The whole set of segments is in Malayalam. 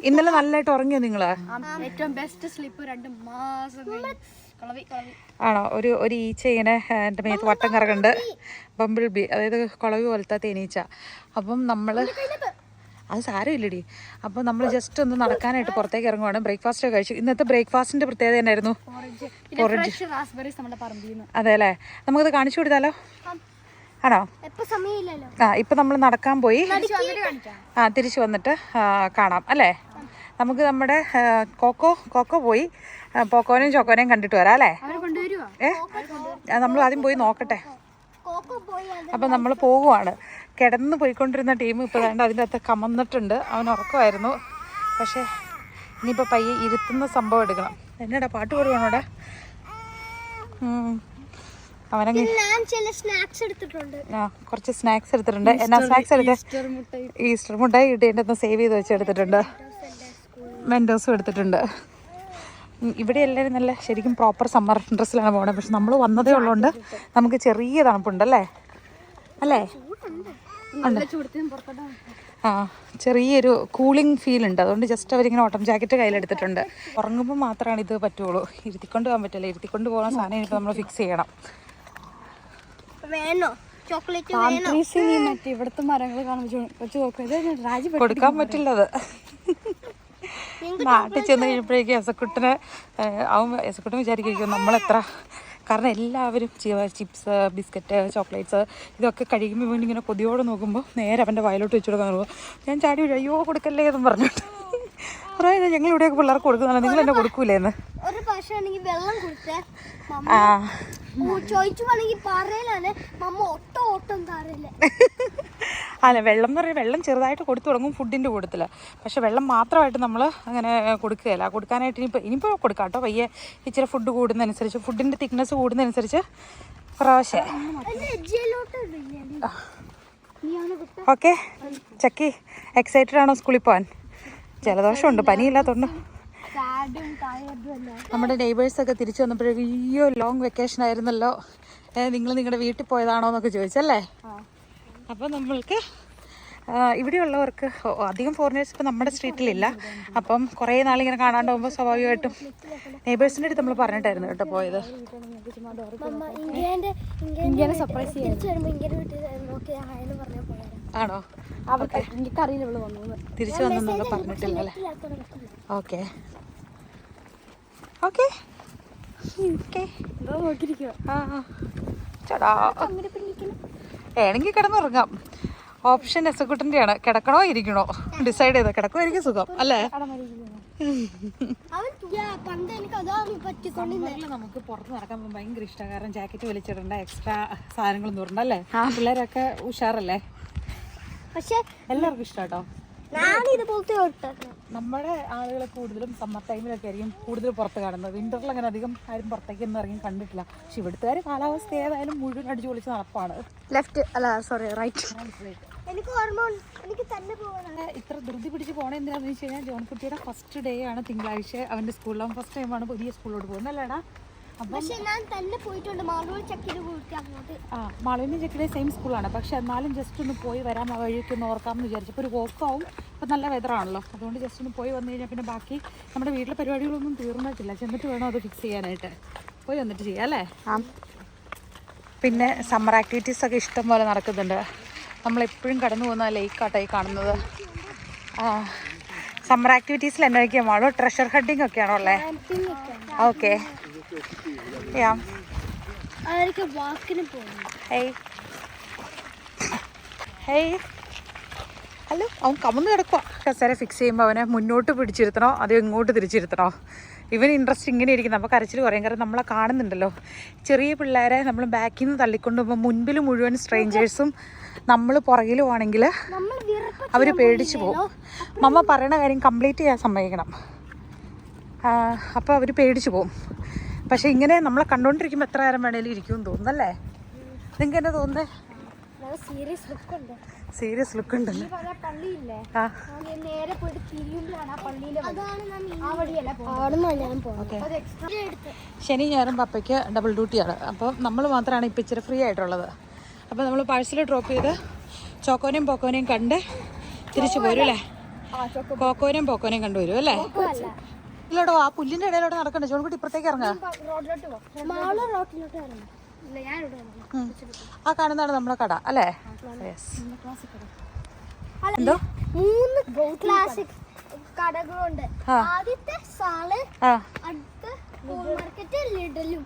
ഇന്നലെ നല്ലതായിട്ട് ഉറങ്ങിയോ നിങ്ങള്? ഏറ്റവും ബെസ്റ്റ് സ്ലീപ്പ് 2 മാസം ആണോ? ഒരു ഈച്ച ഇങ്ങനെ എൻ്റെ മേത്ത് വട്ടം കറങ്ങുന്നുണ്ട്. ബമ്പിൾ ബി, അതായത് കുളവി പോലത്തെ തേനീച്ച. അപ്പം നമ്മൾ അത് സാരമില്ലടി. അപ്പോൾ നമ്മൾ ജസ്റ്റ് ഒന്ന് നടക്കാനായിട്ട് പുറത്തേക്ക് ഇറങ്ങുവാണ്. ബ്രേക്ക്ഫാസ്റ്റ് കഴിച്ചു. ഇന്നത്തെ ബ്രേക്ക്ഫാസ്റ്റിൻ്റെ പ്രത്യേകത എന്നായിരുന്നു? അതെ അല്ലേ? നമുക്കത് കാണിച്ചു കൊടുത്താലോ? ആണോ? ഇപ്പം നമ്മൾ നടക്കാൻ പോയി. തിരിച്ചു വന്നിട്ട് കാണാം അല്ലേ? നമുക്ക് നമ്മുടെ കോക്കോ പോയി പോക്കോനെയും ചോക്കോനെയും കണ്ടിട്ട് വരാം അല്ലേ? നമ്മൾ ആദ്യം പോയി നോക്കട്ടെ. അപ്പം നമ്മൾ പോകുവാണ്. കിടന്ന് പോയിക്കൊണ്ടിരുന്ന ടീം ഇപ്പോൾ വേണ്ട അതിൻ്റെ അകത്ത് കമന്നിട്ടുണ്ട്. അവൻ ഉറക്കമായിരുന്നു. പക്ഷേ ഇനിയിപ്പോൾ പയ്യെ ഇരുത്തുന്ന സംഭവം എടുക്കണം. എന്നാടാ പാട്ട് പാടുവാണോടാ? അവനങ്ങ് കുറച്ച് സ്നാക്സ് എടുത്തിട്ടുണ്ട്. എന്നാ സ്നാക്സ് എടുത്ത്? ഈസ്റ്റർ മുട്ടായി കിട്ടിയതിൻ്റെ ഒന്ന് സേവ് ചെയ്ത് വെച്ച് എടുത്തിട്ടുണ്ട്. മെൻഡോസും എടുത്തിട്ടുണ്ട്. ഇവിടെ എല്ലാവരും നല്ല ശരിക്കും പ്രോപ്പർ സമ്മർ ഡ്രസ്സിലാണ് പോകുന്നത്. പക്ഷെ നമ്മൾ വന്നതേ ഉള്ളതുകൊണ്ട് നമുക്ക് ചെറിയ തണുപ്പുണ്ടല്ലേ? അല്ലേ? ചെറിയൊരു കൂളിംഗ് ഫീൽ ഉണ്ട്. അതുകൊണ്ട് ജസ്റ്റ് അവരിങ്ങനെ ഓട്ടം ജാക്കറ്റ് കയ്യിലെടുത്തിട്ടുണ്ട്. ഉറങ്ങുമ്പോൾ മാത്രമാണ് ഇത് പറ്റുള്ളൂ. ഇരുത്തിക്കൊണ്ട് പോകാൻ പറ്റില്ല. ഇരുത്തിക്കൊണ്ട് പോകുന്ന സാധനം ഇപ്പോൾ നമ്മൾ ഫിക്സ് ചെയ്യണം. ഇവിടുത്തെ മരങ്ങൾ കാണുമ്പോൾ കൊടുക്കാൻ പറ്റില്ലത്. നാട്ടിൽ ചെന്ന് കഴിയുമ്പോഴേക്കും എസക്കുട്ടൻ വിചാരിക്കും നമ്മളെത്ര, കാരണം എല്ലാവരും ചിപ്സ്, ബിസ്ക്കറ്റ്, ചോക്ലേറ്റ്സ് ഇതൊക്കെ കഴിക്കുമ്പോൾ ഇങ്ങനെ കൊതിയോടെ നോക്കുമ്പോൾ നേരെ അവൻ്റെ വയലോട്ട് വെച്ച് കൊടുക്കാൻ നോക്കും. ഞാൻ ചാടി വരും, അയ്യോ കൊടുക്കല്ലേ എന്നും പറഞ്ഞിട്ട്. പറയാ ഞങ്ങൾ ഇവിടെയൊക്കെ പിള്ളേർക്ക് കൊടുക്കുന്നതാണ്, നിങ്ങൾ എന്നെ കൊടുക്കൂലേന്ന്. അല്ല, വെള്ളം എന്ന് പറഞ്ഞാൽ വെള്ളം ചെറുതായിട്ട് കൊടുത്തു തുടങ്ങും ഫുഡിൻ്റെ കൂട്ടത്തിൽ. പക്ഷെ വെള്ളം മാത്രമായിട്ട് നമ്മൾ അങ്ങനെ കൊടുക്കുകയില്ല. കൊടുക്കാനായിട്ട് ഇനിയിപ്പോൾ കൊടുക്കാം കേട്ടോ. പയ്യെ ഇച്ചിരി ഫുഡ് കൂടുന്നതനുസരിച്ച്, ഫുഡിൻ്റെ തിക്നെസ് കൂടുന്നതനുസരിച്ച് പ്രാവശ്യം. ഓക്കെ ചക്കി, എക്സൈറ്റഡ് ആണോ സ്കൂളിൽ പോകാൻ? ജലദോഷമുണ്ട്, പനിയില്ലാത്തതുകൊണ്ട്. നമ്മുടെ നെയ്ബേഴ്സൊക്കെ തിരിച്ചു വന്നപ്പോഴേക്കും അയ്യോ ലോങ് വെക്കേഷൻ ആയിരുന്നല്ലോ, നിങ്ങൾ നിങ്ങളുടെ വീട്ടിൽ പോയതാണോ എന്നൊക്കെ ചോദിച്ചല്ലേ. അപ്പം നമ്മൾക്ക് ഇവിടെയുള്ളവർക്ക് അധികം ഫോറിനേഴ്സ് ഇപ്പം നമ്മുടെ സ്ട്രീറ്റിലില്ല. അപ്പം കുറേ നാളിങ്ങനെ കാണാണ്ടാവുമ്പോൾ സ്വാഭാവികമായിട്ടും നെയ്ബേഴ്സിൻ്റെ അടുത്ത് നമ്മൾ പറഞ്ഞിട്ടായിരുന്നു കേട്ടോ പോയത്. ആണോ? തിരിച്ചു വന്നൊക്കെ പറഞ്ഞിട്ടില്ലല്ലേ? ഓക്കെ ഓക്കെ ചേട്ടാ വേണമെങ്കിൽ കിടന്നുറങ്ങാം. ഓപ്ഷൻ എസക്കുട്ടൻ്റെയാണ്. കിടക്കണോ ഇരിക്കണോ ഡിസൈഡ് ചെയ്തോ. കിടക്കുമായിരിക്കും സുഖം അല്ലേ? നമുക്ക് പുറത്ത് നടക്കാൻ ഭയങ്കര ഇഷ്ടമാണ്. കാരണം ജാക്കറ്റ് വലിച്ചിടണ്ട, എക്സ്ട്രാ സാധനങ്ങളൊന്നും ഇടണ്ട അല്ലേ? പിള്ളേരൊക്കെ ഉഷാറല്ലേ? പക്ഷെ എല്ലാവർക്കും ഇഷ്ടം കേട്ടോ. നമ്മുടെ ആളുകളെ കൂടുതലും സമ്മർ ടൈമിലൊക്കെ ആയിരിക്കും കൂടുതൽ പുറത്ത് കാണുന്നത്. വിന്ററിൽ അങ്ങനെ അധികം ആരും പുറത്തേക്കൊന്നും ഇറങ്ങി കണ്ടിട്ടില്ല. പക്ഷെ ഇവിടുത്തെ കാലാവസ്ഥ ഏതായാലും മുഴുവൻ അടിച്ചു പൊളിച്ച് നടപ്പാണ്. ഇത്ര ധൃതി പിടിച്ച് പോകണത് എന്താണെന്ന് വെച്ച് കഴിഞ്ഞാൽ ജോൺകുട്ടിയുടെ ഫസ്റ്റ് ഡേ ആണ് തിങ്കളാഴ്ച. അവൻ്റെ സ്കൂളിലാവും. ഫസ്റ്റ് ടൈമാണ് പുതിയ സ്കൂളിലോട്ട് പോകുന്നത് അല്ലേടാ? മാളുവിനും ചെക്കിയുടെ സെയിം സ്കൂളാണ്. പക്ഷെ എന്നാലും ജസ്റ്റ് ഒന്ന് പോയി വരാൻ വഴിയൊക്കെ ഒന്ന് ഓർക്കാമെന്ന് വിചാരിച്ചപ്പോൾ ഒരു വോക്കാവും. ഇപ്പം നല്ല വെതറാണല്ലോ, അതുകൊണ്ട് ജസ്റ്റ് ഒന്ന് പോയി വന്നു കഴിഞ്ഞാൽ പിന്നെ ബാക്കി നമ്മുടെ വീട്ടിലെ പരിപാടികളൊന്നും തീർന്നിട്ടില്ല. ചെന്നിട്ട് വേണം അത് ഫിക്സ് ചെയ്യാനായിട്ട്. പോയി വന്നിട്ട് ചെയ്യാം അല്ലേ? പിന്നെ സമ്മർ ആക്ടിവിറ്റീസൊക്കെ ഇഷ്ടം പോലെ നടക്കുന്നുണ്ട്. നമ്മളെപ്പോഴും കടന്നു പോകുന്ന ലേക്കാട്ടായി കാണുന്നത്. സമ്മർ ആക്ടിവിറ്റീസിൽ എന്നൊക്കെയാണോ? ട്രഷർ ഹണ്ടിങ് ഒക്കെയാണോ ഉള്ളത്? ഓക്കെ. ഹലോ, അവൻ കമന്ന് കിടക്കുക. കസേര ഫിക്സ് ചെയ്യുമ്പോൾ അവനെ മുന്നോട്ട് പിടിച്ചിരുത്തണോ അതോ ഇങ്ങോട്ട് തിരിച്ചിരുത്തണോ? ഇവൻ ഇൻട്രസ്റ്റ് ഇങ്ങനെ ഇരിക്കുന്നത്. നമുക്ക് കരച്ചിൽ കുറയും. കാരണം നമ്മളെ കാണുന്നുണ്ടല്ലോ. ചെറിയ പിള്ളേരെ നമ്മൾ ബാക്കിൽ നിന്ന് തള്ളിക്കൊണ്ട് പോകുമ്പോൾ മുൻപിൽ മുഴുവൻ സ്ട്രേഞ്ചേഴ്സും നമ്മൾ പുറകിലുമാണെങ്കിൽ അവർ പേടിച്ചു പോകും. മമ്മ പറയണ കാര്യം കംപ്ലീറ്റ് ചെയ്യാൻ സമ്മതിക്കണം. അപ്പോൾ അവർ പേടിച്ചു പോകും. പക്ഷെ ഇങ്ങനെ നമ്മളെ കണ്ടുകൊണ്ടിരിക്കുമ്പോൾ എത്ര നേരം വേണേലും ഇരിക്കുമെന്ന് തോന്നുന്നല്ലേ? നിങ്ങൾക്ക് എന്താ തോന്നുന്നത്? സീരിയസ് ലുക്ക് ഉണ്ടല്ലോ. ശനി ഞായറും പപ്പയ്ക്ക് ഡബിൾ ഡ്യൂട്ടിയാണ്. അപ്പോൾ നമ്മൾ മാത്രമാണ് ഇപ്പം ഇച്ചിരി ഫ്രീ ആയിട്ടുള്ളത്. അപ്പോൾ നമ്മൾ പാഴ്സൽ ഡ്രോപ്പ് ചെയ്ത് ചോക്കോനെയും പോക്കോനെയും കണ്ട് തിരിച്ചു പോരും അല്ലേ? കോക്കോനെയും പോക്കോനെയും കണ്ടുവരും അല്ലേ? അല്ല ഇല്ലോടോ ആ പുല്ലിന്റെ ഇടയിലോട്ട് നടക്കണ്ട. ജോൺകുട്ടി ഇപ്പുറത്തേക്ക് ഇറങ്ങാ. റോഡിലോട്ട് ഇറങ്ങും. ഇല്ല ഞാൻ ഇവിടെ ആ കാണുന്നതാണ് നമ്മളെ കട അല്ലേ? എന്തോ 3 ക്ലാസിക് കടകളുണ്ട്. ആദ്യത്തെ സാള്, അടുത്ത മാർക്കറ്റ്, ലിഡലും.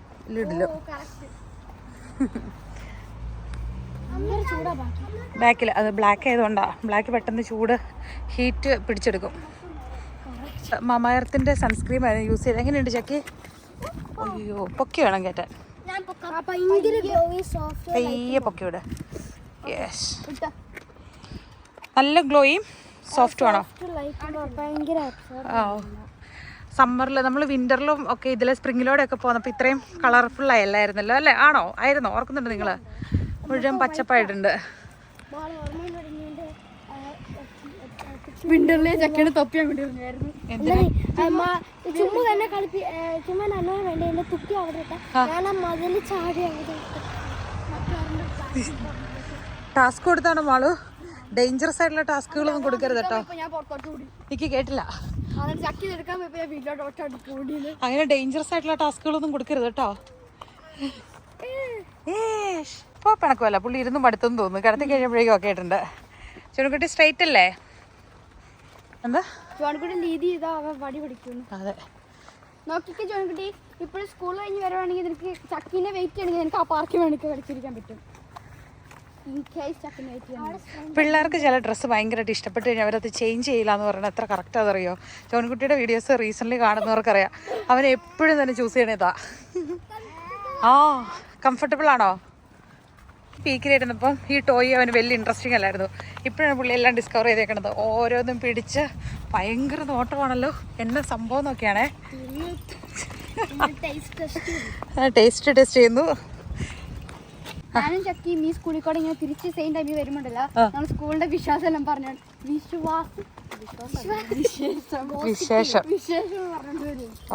ബാക്കിൽ അത് ബ്ലാക്ക് ആയതുകൊണ്ടാ. ബ്ലാക്ക് പെട്ടെന്ന് ചൂട് ഹീറ്റ് പിടിച്ചെടുക്കും. മമായർത്തിന്റെ സൺസ്ക്രീം ആയിരുന്നു യൂസ് ചെയ്ത്. എങ്ങനെയുണ്ട് ചക്കി? അയ്യോ പൊക്കി വേണം കയറ്റാൻ. പയ്യെ പൊക്കി വിട്. യെസ്, നല്ല ഗ്ലോയും സോഫ്റ്റും ആണോ? സമ്മറിൽ നമ്മൾ വിന്ററിലും ഒക്കെ ഇതിലെ സ്പ്രിങ്ങിലൂടെ ഒക്കെ പോകുന്നപ്പോൾ ഇത്രയും കളർഫുൾ ആയല്ലായിരുന്നല്ലോ അല്ലേ? ആണോ? ആയിരുന്നോ? ഓർക്കുന്നുണ്ട് നിങ്ങൾ? മുഴുവൻ പച്ചപ്പായിട്ടുണ്ട്. വിന്ററിലെ ചക്കയുടെ തൊപ്പിയാൻ വേണ്ടി ചുമ്മാ തന്നെ ചുമ്മാ നന്നാൻ വേണ്ടി എന്റെ തുപ്പി അവിടെ ഇട്ട ഞാൻ ആ മതിൽ ചാടി ടാസ്ക് കൊടുത്താണ് മാളു. ഡേഞ്ചറസ് ആയിട്ടുള്ള ടാസ്കുകളൊന്നും കൊടുക്കരുത് കേട്ടോ. എനിക്ക് കേട്ടില്ല. അങ്ങനെ ഡേഞ്ചറസ് ആയിട്ടുള്ള ടാസ്കുകളൊന്നും കൊടുക്കരുത് കേട്ടോ. ഇപ്പൊ പിണക്കുമല്ല, പുള്ളി ഇരുന്ന് മടുത്തെന്ന് തോന്നുന്നു. കിടത്തി കഴിയുമ്പോഴേക്കും ഒക്കെ ആയിട്ടുണ്ട്. ചുരുക്കുട്ടി സ്ട്രൈറ്റ് അല്ലേ? എന്താ രീതി ചെയ്താ അവൻ വടി പിടിക്കുന്നു. അതെ നോക്കിക്ക് ജോൺകുട്ടി, ഇപ്പോഴും സ്കൂൾ കഴിഞ്ഞ് വരുവാണെങ്കിൽ നിനക്ക് ചക്കിനെ വെയിറ്റ് ചെയ്യണമെങ്കിൽ നിനക്ക് ആ പാർക്കിൽ വേണമെങ്കിൽ കളിച്ചിരിക്കാൻ പറ്റും. പിള്ളേർക്ക് ചില ഡ്രസ്സ് ഭയങ്കരമായിട്ട് ഇഷ്ടപ്പെട്ട് കഴിഞ്ഞാൽ അവരത് ചേഞ്ച് ചെയ്യില്ല എന്ന് പറഞ്ഞാൽ എത്ര കറക്റ്റ് അതറിയോ? ജോൺകുട്ടിയുടെ വീഡിയോസ് റീസെൻ്റ്ലി കാണുന്നവർക്കറിയാം. അവൻ എപ്പോഴും തന്നെ ചൂസ് ചെയ്യണതാ. കംഫർട്ടബിൾ ആണോ? പീക്കിലായിരുന്നപ്പം ഈ ടോയ് അവന് വലിയ ഇൻട്രസ്റ്റിംഗ് അല്ലായിരുന്നു. ഇപ്പോഴാണ് പുള്ളി എല്ലാം ഡിസ്കവർ ചെയ്തേക്കണത്. ഓരോന്നും പിടിച്ച് ഭയങ്കര നോട്ടമാണല്ലോ. എന്നെ സംഭവം നോക്കിയാണേ. ടേസ്റ്റ് ചെയ്യുന്നു. ഞാനും ചക്കിയും ഈ സ്കൂളിൽ കൂടെ ഇങ്ങനെ തിരിച്ച് സെയിം ടൈമിൽ വരുമ്പോണ്ടല്ലോ നമ്മൾ സ്കൂളിന്റെ വിശ്വാസം എല്ലാം പറഞ്ഞു. വിശേഷം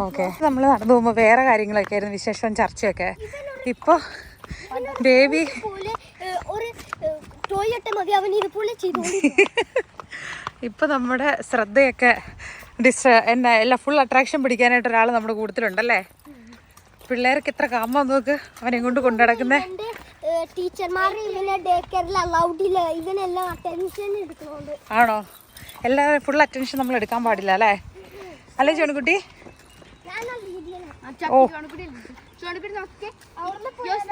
ഓക്കെ. നമ്മൾ നടന്നു പോകുമ്പോൾ വേറെ കാര്യങ്ങളൊക്കെ ആയിരുന്നു വിശേഷം, ചർച്ചയൊക്കെ. ഇപ്പൊ ബേബി ഇപ്പൊ നമ്മുടെ ശ്രദ്ധയൊക്കെ എല്ലാം ഫുൾ അട്രാക്ഷൻ പിടിക്കാനായിട്ട് ഒരാൾ നമ്മുടെ കൂട്ടത്തിലുണ്ടല്ലേ? പിള്ളേർക്ക് എത്ര കാമ നോക്ക് അവനെ കൊണ്ട് കൊണ്ടുനടക്കുന്നേ. ആണോ? എല്ലാവരും ഫുൾ അറ്റൻഷൻ നമ്മൾ എടുക്കാൻ പാടില്ല അല്ലേ? അല്ലേ ചോണക്കുട്ടി? ഓ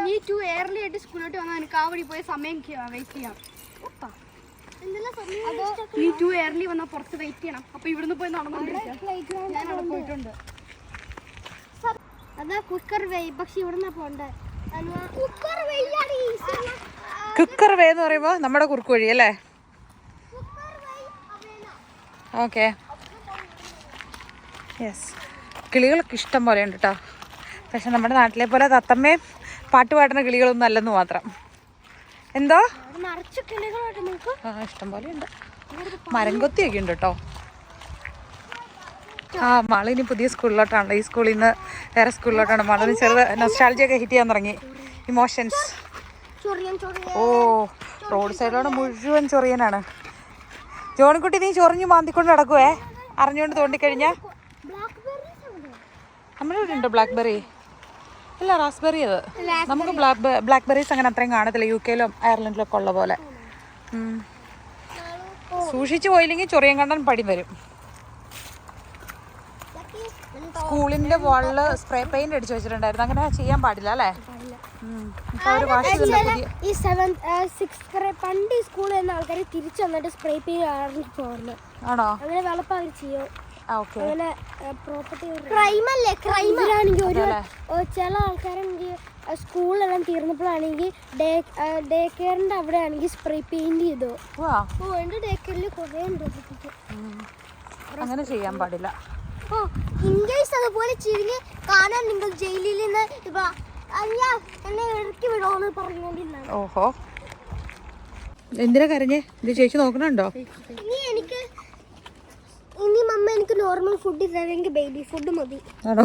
നീ ടു എയർലി ആയിട്ട് സ്കൂളിലോട്ട് വന്നാൽ എനിക്ക് ആ വഴി പോയ സമയം വെയിറ്റ് ചെയ്യാം. നീ ടു എയർലി വന്നാൽ പുറത്ത് വെയിറ്റ് ചെയ്യണം. അപ്പൊ ഇവിടുന്ന് പോയി നടന്നുകൊണ്ടിരിക്കാം. പോയിട്ടുണ്ട്. അതാ കുക്കർ വേ, പക്ഷെ ഇവിടുന്ന് പോണ്ടേ. കുക്കർ വേ എന്ന് പറയുമ്പോ നമ്മുടെ കുറുക്ക് വഴി അല്ലേ? ഓക്കെ. യെസ്, കിളികളൊക്കെ ഇഷ്ടം പോലെ ഉണ്ട് കേട്ടോ. പക്ഷെ നമ്മുടെ നാട്ടിലെ പോലെ തത്തമ്മയും പാട്ട് പാടുന്ന കിളികളൊന്നും അല്ലെന്ന് മാത്രം. എന്തോ ഇഷ്ടം പോലെ ഉണ്ട്. മരംകൊത്തിയൊക്കെ ഉണ്ട് കേട്ടോ. മാളിനി പുതിയ സ്കൂളിലോട്ടാണല്ലോ. ഈ സ്കൂളിൽ നിന്ന് വേറെ സ്കൂളിലോട്ടാണ്. മാളിന് ചെറുത് നൊസ്റ്റാൾജിയൊക്കെ ഹിറ്റ് ചെയ്യാൻ തുടങ്ങി. ഇമോഷൻസ്. ഓ, റോഡ് സൈഡിലൂടെ മുഴുവൻ ചൊറിയനാണ്. ജോണിക്കുട്ടി നീ ചൊറിഞ്ഞു മാന്തിക്കൊണ്ട് നടക്കുവേ, അറിഞ്ഞുകൊണ്ട് തോണ്ടിക്കഴിഞ്ഞാൽ. നമ്മുടെ ഇവിടെ ഉണ്ട് ബ്ലാക്ക്ബെറി. ഇല്ല, റാസ്ബെറി. അത് നമുക്ക് ബ്ലാക്ക്ബെറീസ് അങ്ങനെ അത്രയും കാണത്തില്ല. UK-ലും അയർലൻഡിലും ഒക്കെ ഉള്ള പോലെ. സൂക്ഷിച്ചു പോയില്ലെങ്കിൽ ചൊറിയൻ കണ്ടൻ പടി വരും. സ്കൂളിന്റെ വാളില് സ്പ്രേ പെയിന്റ് അടിച്ചു വെച്ചിട്ടുണ്ടായിരുന്നു. അങ്ങനെ ചെയ്യാൻ പാടില്ല അല്ലേ? ഈ 7th 6th പണ്ട് ഈ സ്കൂളിൽ നിന്ന് ആൾക്കാർ തിരിച്ചു വന്നിട്ട് സ്പ്രേ പെയിന്റ് ആണോ? അങ്ങനെ വെളുപ്പം ചെയ്യോ. അങ്ങനെ ചില ആൾക്കാരാണെങ്കിൽ സ്കൂളെല്ലാം തീർന്നപ്പോഴാണെങ്കിൽ ഡേ കെയറിന്റെ അവിടെ ആണെങ്കിൽ സ്പ്രേ പെയിന്റ് ചെയ്തു. എന്റെ ഡേ കെയറിൽ കുറേ ഉണ്ട്. അങ്ങനെ ചെയ്യാൻ പാടില്ല. ഇംഗ്ലീഷ് അതുപോലെ ചെയ്തിന് കാണാൻ നിങ്ങൾ ജയിലിൽ നിന്ന് എന്നെ ഇറക്കി വിടോന്ന് പറഞ്ഞുകൊണ്ടിരുന്നു. ഓഹോ, എന്തിനാ കരഞ്ഞേ? ഇത് ചേച്ചി നോക്കണുണ്ടോ? ഇനി മമ്മ എനിക്ക് നോർമൽ ഫുഡ് തരാമെങ്കിൽ ബേബി ഫുഡ് മതി. ആണോ?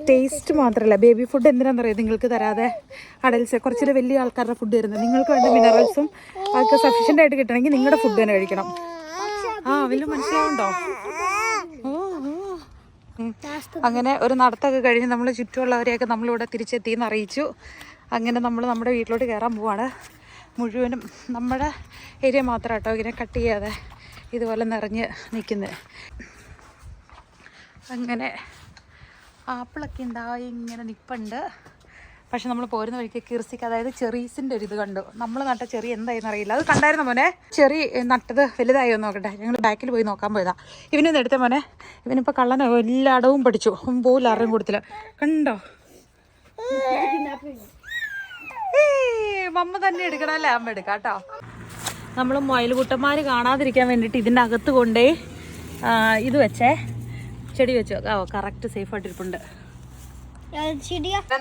ടേസ്റ്റ് മാത്രമല്ല, ബേബി ഫുഡ് എന്തിനാണെന്നറിയാം നിങ്ങൾക്ക് തരാതെ അഡൽസ് കുറച്ചൊരു വലിയ ആൾക്കാരുടെ ഫുഡ് തരുന്നത്. നിങ്ങൾക്ക് വേണ്ട മിനറൽസും അതൊക്കെ സഫീഷ്യൻ്റ് ആയിട്ട് കിട്ടണമെങ്കിൽ നിങ്ങളുടെ ഫുഡ് തന്നെ കഴിക്കണം. വല്ല മനസ്സിലാവുണ്ടോ? ഓ ഓ. അങ്ങനെ ഒരു നടത്തൊക്കെ കഴിഞ്ഞ് നമ്മൾ ചുറ്റുമുള്ളവരെയൊക്കെ നമ്മളിവിടെ തിരിച്ചെത്തിയെന്ന് അറിയിച്ചു. അങ്ങനെ നമ്മൾ നമ്മുടെ വീട്ടിലോട്ട് കയറാൻ പോവാണ്. മുഴുവനും നമ്മുടെ ഏരിയ മാത്രം കേട്ടോ ഇങ്ങനെ കട്ട് ചെയ്യാതെ ഇതുപോലെ നിറഞ്ഞ് നിൽക്കുന്നത്. അങ്ങനെ ആപ്പിളൊക്കെ ഉണ്ടായി ഇങ്ങനെ നിൽപ്പുണ്ട്. പക്ഷെ നമ്മൾ പോരുന്ന വഴിക്ക് കിർസിക്ക് അതായത് ചെറീസിൻ്റെ ഒരു ഇത് കണ്ടു. നമ്മൾ നട്ട ചെറി എന്തായെന്ന് അറിയില്ല. അത് കണ്ടായിരുന്നു മോനെ? ചെറി നട്ടത് വലുതായോ നോക്കട്ടെ. ഞങ്ങൾ ബാക്കിൽ പോയി നോക്കാൻ പോയതാ. ഇവനൊന്ന് എടുത്ത മോനെ. ഇവനിപ്പോൾ കള്ളനോ എല്ലായിടവും പഠിച്ചു. പോലും ആരുടെയും കൊടുത്തില്ല. കണ്ടോ? മമ്മ തന്നെ എടുക്കണം അല്ലേ? അമ്മ എടുക്കാം കേട്ടോ. നമ്മൾ മയിൽകുട്ടന്മാർ കാണാതിരിക്കാൻ വേണ്ടിയിട്ട് ഇതിൻ്റെ അകത്ത് കൊണ്ടേ ഇത് വെച്ചേ, ചെടി വെച്ചു. Correct safe ആയിട്ടിരിപ്പുണ്ട്.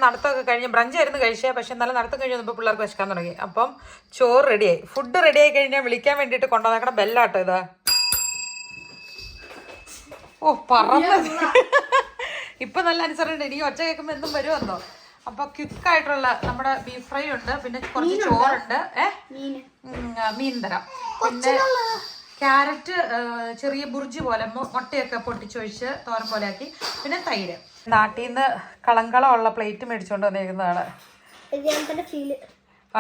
നടത്തൊക്കെ കഴിഞ്ഞ് ബ്രഞ്ചായിരുന്നു കഴിച്ചേ. പക്ഷെ നല്ല നടത്തം കഴിഞ്ഞ് വന്നപ്പോൾ പിള്ളേർക്ക് വിശക്കാൻ തുടങ്ങി. അപ്പം ചോറ് റെഡിയായി. ഫുഡ് റെഡിയായി കഴിഞ്ഞാൽ വിളിക്കാൻ വേണ്ടിയിട്ട് കൊണ്ടുവന്നേക്കണ ബെല്ലാട്ടോ ഇത്. ഓ പറന്നത് ഇപ്പൊ നല്ല അനുസരണം. ഇനി ഒച്ച കേൾക്കുമ്പോൾ എന്തും വരുമെന്നോ. അപ്പൊ ക്വിക്കായിട്ടുള്ള നമ്മുടെ ബീഫ് ഫ്രൈ ഉണ്ട്, പിന്നെ കുറച്ച് ചോറുണ്ട്, മീൻ തരാം, പിന്നെ ക്യാരറ്റ് ചെറിയ ബുർജി പോലെ മുട്ടയൊക്കെ പൊട്ടിച്ചൊഴിച്ച് തോരൻ പോലെ ആക്കി, പിന്നെ തൈര്. നാട്ടിൽ നിന്ന് കളങ്കളമുള്ള പ്ലേറ്റ് മേടിച്ചുകൊണ്ട് വന്നിരിക്കുന്നതാണ്.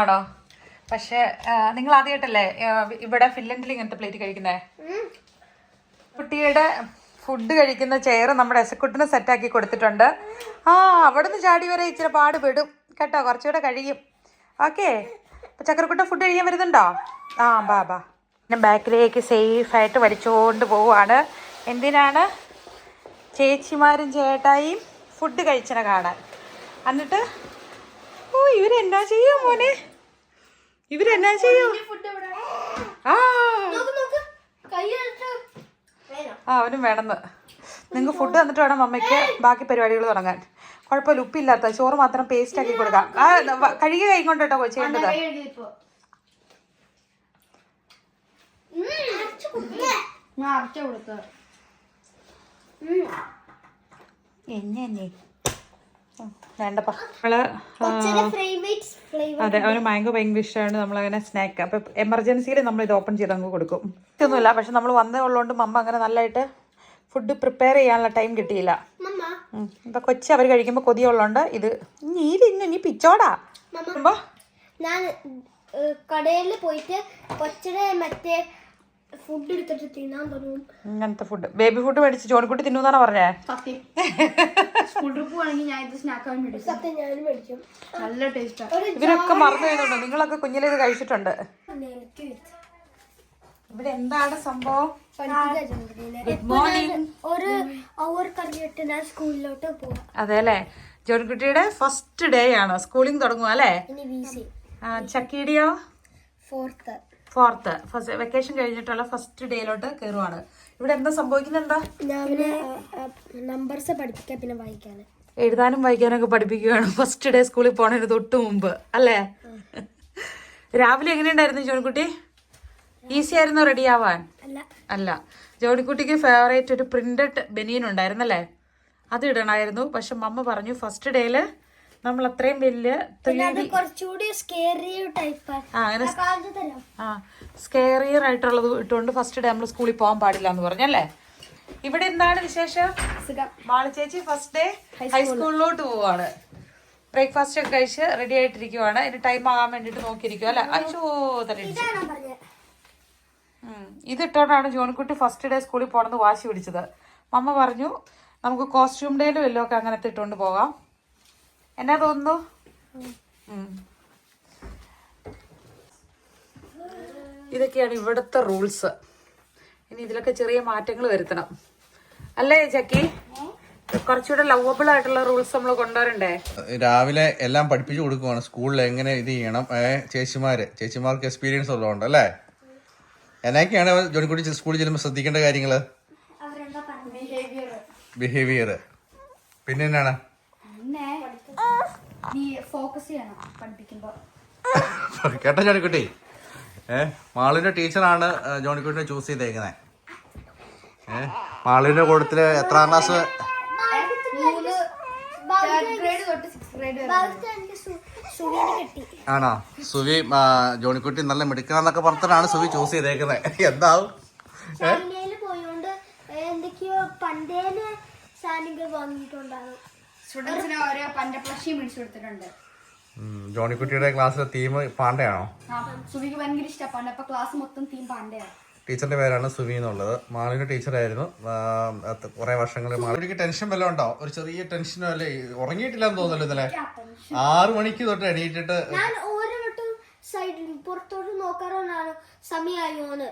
ആണോ? പക്ഷെ നിങ്ങൾ ആദ്യമായിട്ടല്ലേ ഇവിടെ ഫിൻലൻഡിൽ ഇങ്ങനത്തെ പ്ലേറ്റ് കഴിക്കുന്നേ? കുട്ടിയുടെ ഫുഡ് കഴിക്കുന്ന ചെയർ നമ്മുടെ എസക്കുട്ടിന് സെറ്റാക്കി കൊടുത്തിട്ടുണ്ട്. അവിടുന്ന് ചാടി വരെ ഇച്ചിരി പാടുപെടും കേട്ടോ, കുറച്ചുകൂടെ കഴിയും. ഓക്കെ, അപ്പോൾ ചക്കരക്കുട്ട ഫുഡ് കഴിക്കാൻ വരുന്നുണ്ടോ? ബാ. പിന്നെ ബാക്കിലേക്ക് സേഫായിട്ട് വലിച്ചുകൊണ്ട് പോവുകയാണ്. എന്തിനാണ്? ചേച്ചിമാരും ചേട്ടായും ഫുഡ് കഴിച്ചനെ കാണാൻ. എന്നിട്ട് ഇവരെന്നാ ചെയ്യും മോനെ? ഇവരെന്നാ ചെയ്യും? അവനും വേണമെന്ന്. നിങ്ങൾക്ക് ഫുഡ് തന്നിട്ട് വേണം അമ്മയ്ക്ക് ബാക്കി പരിപാടികൾ തുടങ്ങാൻ. കുഴപ്പമില്ല, ഉപ്പില്ലാത്ത ചോറ് മാത്രം പേസ്റ്റ് ആക്കി കൊടുക്കാം. കഴുകി കൈ കൊണ്ട് കേട്ടോ ചെയ്യേണ്ടത്. വേണ്ടപ്പാ. അതെ, അവന് മാംഗോ ഭയങ്കര ഇഷ്ടമാണ്. നമ്മളങ്ങനെ സ്നാക്ക് അപ്പം എമർജൻസിയിൽ നമ്മൾ ഇത് ഓപ്പൺ ചെയ്ത് അങ്ങ് കൊടുക്കും. ഇതൊന്നുമില്ല, പക്ഷെ നമ്മൾ വന്നതുള്ളതുകൊണ്ട് മമ്മ അങ്ങനെ നല്ലതായിട്ട് ഫുഡ് പ്രിപ്പയർ ചെയ്യാനുള്ള ടൈം കിട്ടിയില്ല. ഇപ്പൊ കൊച്ചി അവർ കഴിക്കുമ്പോൾ കൊതിയുള്ളതുകൊണ്ട് ഇത് നീ പിച്ചോടാ. ഞാൻ കടയിൽ പോയിട്ട് കൊച്ചിനെ മറ്റേ ഫുഡ് എടുത്തിട്ട് തിന്നാൻ തുടങ്ങും. ഇങ്ങനത്തെ ഫുഡ് ബേബി ഫുഡ് മേടിച്ച് ജോണിക്കുട്ടി തിന്നുന്നാണ് പറഞ്ഞേ. ഇവരൊക്കെ മറന്നു പോയതുകൊണ്ട് നിങ്ങളൊക്കെ കുഞ്ഞിലെ ഇത് കഴിച്ചിട്ടുണ്ട്. ഇവിടെ എന്താണ് സംഭവം? Good morning. ഒരു അവർ കഴിഞ്ഞിട്ട് ഞാൻ സ്കൂളിലോട്ട് പോവാം. അതെ അല്ലേ, ജോണിക്കുട്ടിയുടെ ഫസ്റ്റ് ഡേ ആണ്. സ്കൂളിംഗ് തുടങ്ങുക അല്ലേ? ചക്കീടിയോ? ഫോർത്ത് ഫസ്റ്റ് വെക്കേഷൻ കഴിഞ്ഞിട്ടുള്ള ഫസ്റ്റ് ഡേയിലോട്ട് കയറുവാണ്. ഇവിടെ എന്താ സംഭവിക്കുന്നത്? എന്താ നമ്പേഴ്സ് പഠിപ്പിക്കാൻ, പിന്നെ വായിക്കാൻ, എഴുതാനും വായിക്കാനൊക്കെ പഠിപ്പിക്കുകയാണ് ഫസ്റ്റ് ഡേ സ്കൂളിൽ പോണതിന് തൊട്ട് മുമ്പ് അല്ലേ? രാവിലെ എങ്ങനെയുണ്ടായിരുന്നു ജോണിക്കുട്ടി? ഈസി ആയിരുന്നോ റെഡി ആവാൻ? അല്ല, ജോണിക്കുട്ടിക്ക് ഫേവറേറ്റ് ഒരു പ്രിന്റഡ് ബനിയൻ ഉണ്ടായിരുന്നല്ലേ? അത് ഇടണമായിരുന്നു. പക്ഷെ മമ്മ പറഞ്ഞു ഫസ്റ്റ് ഡേയില് നമ്മൾ അത്രയും വലിയ സ്കേറിയർ ആയിട്ടുള്ളത് ഇട്ടുകൊണ്ട് ഫസ്റ്റ് ഡേ നമ്മൾ സ്കൂളിൽ പോകാൻ പാടില്ല എന്ന് പറഞ്ഞല്ലേ? ഇവിടെ എന്താണ് വിശേഷം? മാളി ചേച്ചി ഫസ്റ്റ് ഡേ ഹൈസ്കൂളിലോട്ട് പോവാണ്. ബ്രേക്ക്ഫാസ്റ്റ് ഒക്കെ കഴിച്ച് റെഡി ആയിട്ടിരിക്കുവാണ്. ഇനി ടൈം ആകാൻ വേണ്ടിട്ട് നോക്കിയിരിക്കും അല്ലെ? ഇതിട്ടോണ്ടാണ് ജോണിക്കുട്ടി ഫസ്റ്റ് ഡേ സ്കൂളിൽ പോണെന്ന് വാശി പിടിച്ചത്. മമ്മ പറഞ്ഞു നമുക്ക് കോസ്റ്റ്യൂം ഡേയിലും എല്ലാം ഒക്കെ അങ്ങനത്തെ ഇട്ടുകൊണ്ട് പോകാം. എന്നാ തോന്നുന്നു? ഇതൊക്കെയാണ് ഇവിടുത്തെ റൂൾസ്. ഇനി ഇതിലൊക്കെ ചെറിയ മാറ്റങ്ങൾ വരുത്തണം അല്ലേ ചക്കി? കുറച്ചുകൂടെ ലവബിൾ ആയിട്ടുള്ള റൂൾസ് നമ്മൾ കൊണ്ടുവരണ്ടേ? രാവിലെ എല്ലാം പഠിപ്പിച്ചു കൊടുക്കുവാണ് സ്കൂളിൽ എങ്ങനെ ഇത് ചെയ്യണം. ചേച്ചിമാർക്ക് എക്സ്പീരിയൻസ് ഉള്ളതുകൊണ്ട് അല്ലേ? എന്നൊക്കെയാണ് ജോണിക്കുട്ടി സ്കൂളിൽ ചെല്ലുമ്പോൾ ശ്രദ്ധിക്കേണ്ട കാര്യങ്ങള്? ബിഹേവിയർ. പിന്നെ എന്നാണ്? കേട്ടോ ജോണിക്കുട്ടി? മാളുവിന്റെ ടീച്ചറാണ് ജോണിക്കുട്ടിനെ ചൂസ് ചെയ്തേക്കുന്നത്. മാളുവിന്റെ കൂട്ടത്തില് എത്രാം ക്ലാസ്? ആണോ? സുവി ജോണിക്കുട്ടി നല്ല മിടുക്കാന്നൊക്കെ പറഞ്ഞിട്ടാണ് സുവി ചൂസ് ചെയ്തേക്കുന്നത്. എന്താവും? പണ്ടേന് സാധനങ്ങൾ വാങ്ങിയിട്ടുണ്ടാകും. സ്റ്റുഡൻസിന് ഓരോ പണ്ട പ്ലഷി മേടിച്ചു കൊടുത്തിട്ടുണ്ട്. ജോണിക്കുട്ടിയുടെ ക്ലാസ്സിലെ തീം പാണ്ടയാണോ? സുവിക്ക് ഭയങ്കര ഇഷ്ടമാണ് പാണ്ട. അപ്പൊ ക്ലാസ് മൊത്തം തീം പാണ്ടയാണ്. ടീച്ചറിന്റെ പേരാണ് സുവി എന്നുള്ളത്. മാളുവിന്റെ ടീച്ചറായിരുന്നു കുറെ വർഷങ്ങളിൽ. മാളുവിക്ക് ടെൻഷൻ വല്ലതും ഉണ്ടോ? ഒരു ചെറിയ ടെൻഷനോ അല്ലേ? ഉറങ്ങിയിട്ടില്ലെന്ന് തോന്നുന്നല്ലോ ഇന്നലെ. 6 മണിക്ക് തൊട്ട് എണീറ്റിട്ട് ഞാൻ ഓരോ വട്ടം സൈഡിൽ പുറത്തോട്ട് നോക്കാറാണ് സമയമായോന്ന്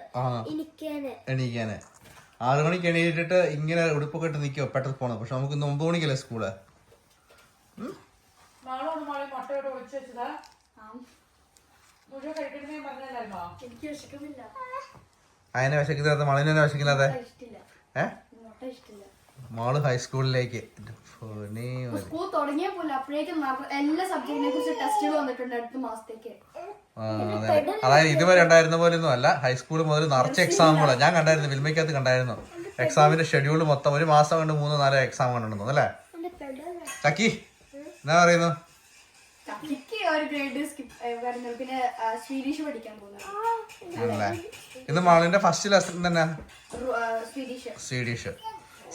എണീക്കാന്. 6 മണിക്ക് എണീറ്റിട്ട് ഇങ്ങനെ ഉടുപ്പൊക്കെ ഇട്ട് നിൽക്കുവോ പെട്ടെന്ന് പോണം. പക്ഷെ നമുക്ക് 9 മണിക്കല്ലേ സ്കൂള്. എനിക്ക് വിശക്കുന്നില്ല. അതിനെ വിശക്കില്ലാത്ത മാളിനെ വിശക്കില്ലാതെ മാള് ഹൈസ്കൂളിലേക്ക് സ്കൂൾ തുടങ്ങിയ പോലെ അപ്പോഴേക്കും എല്ലാ സബ്ജക്റ്റിനെ കുറിച്ച് ടെസ്റ്റുകൾ വന്നിട്ടുണ്ട് അടുത്ത മാസത്തേക്ക്. അതായത് ഇതുവരെ ഉണ്ടായിരുന്ന പോലെ ഒന്നും അല്ല. ഹൈസ്കൂൾ മുതൽ നിറച്ച് എക്സാമുകൾ ഞാൻ കണ്ടായിരുന്നു, ഫിൽമയ്ക്കകത്ത് കണ്ടായിരുന്നു. എക്സാമിന്റെ ഷെഡ്യൂൾ മൊത്തം 1 മാസം കൊണ്ട് 3-4 എക്സാം കണ്ടെന്നു അല്ലേ? ചക്കി എന്നാ പറയുന്നു? ഒരു ഗ്രേഡ് സ്കിപ്പ് പിന്നെ സ്വീഡിഷ് പഠിക്കാൻ പോകുന്നത്. ഇന്ന് മാളിന്റെ ഫസ്റ്റ് ലെസൺ തന്നെ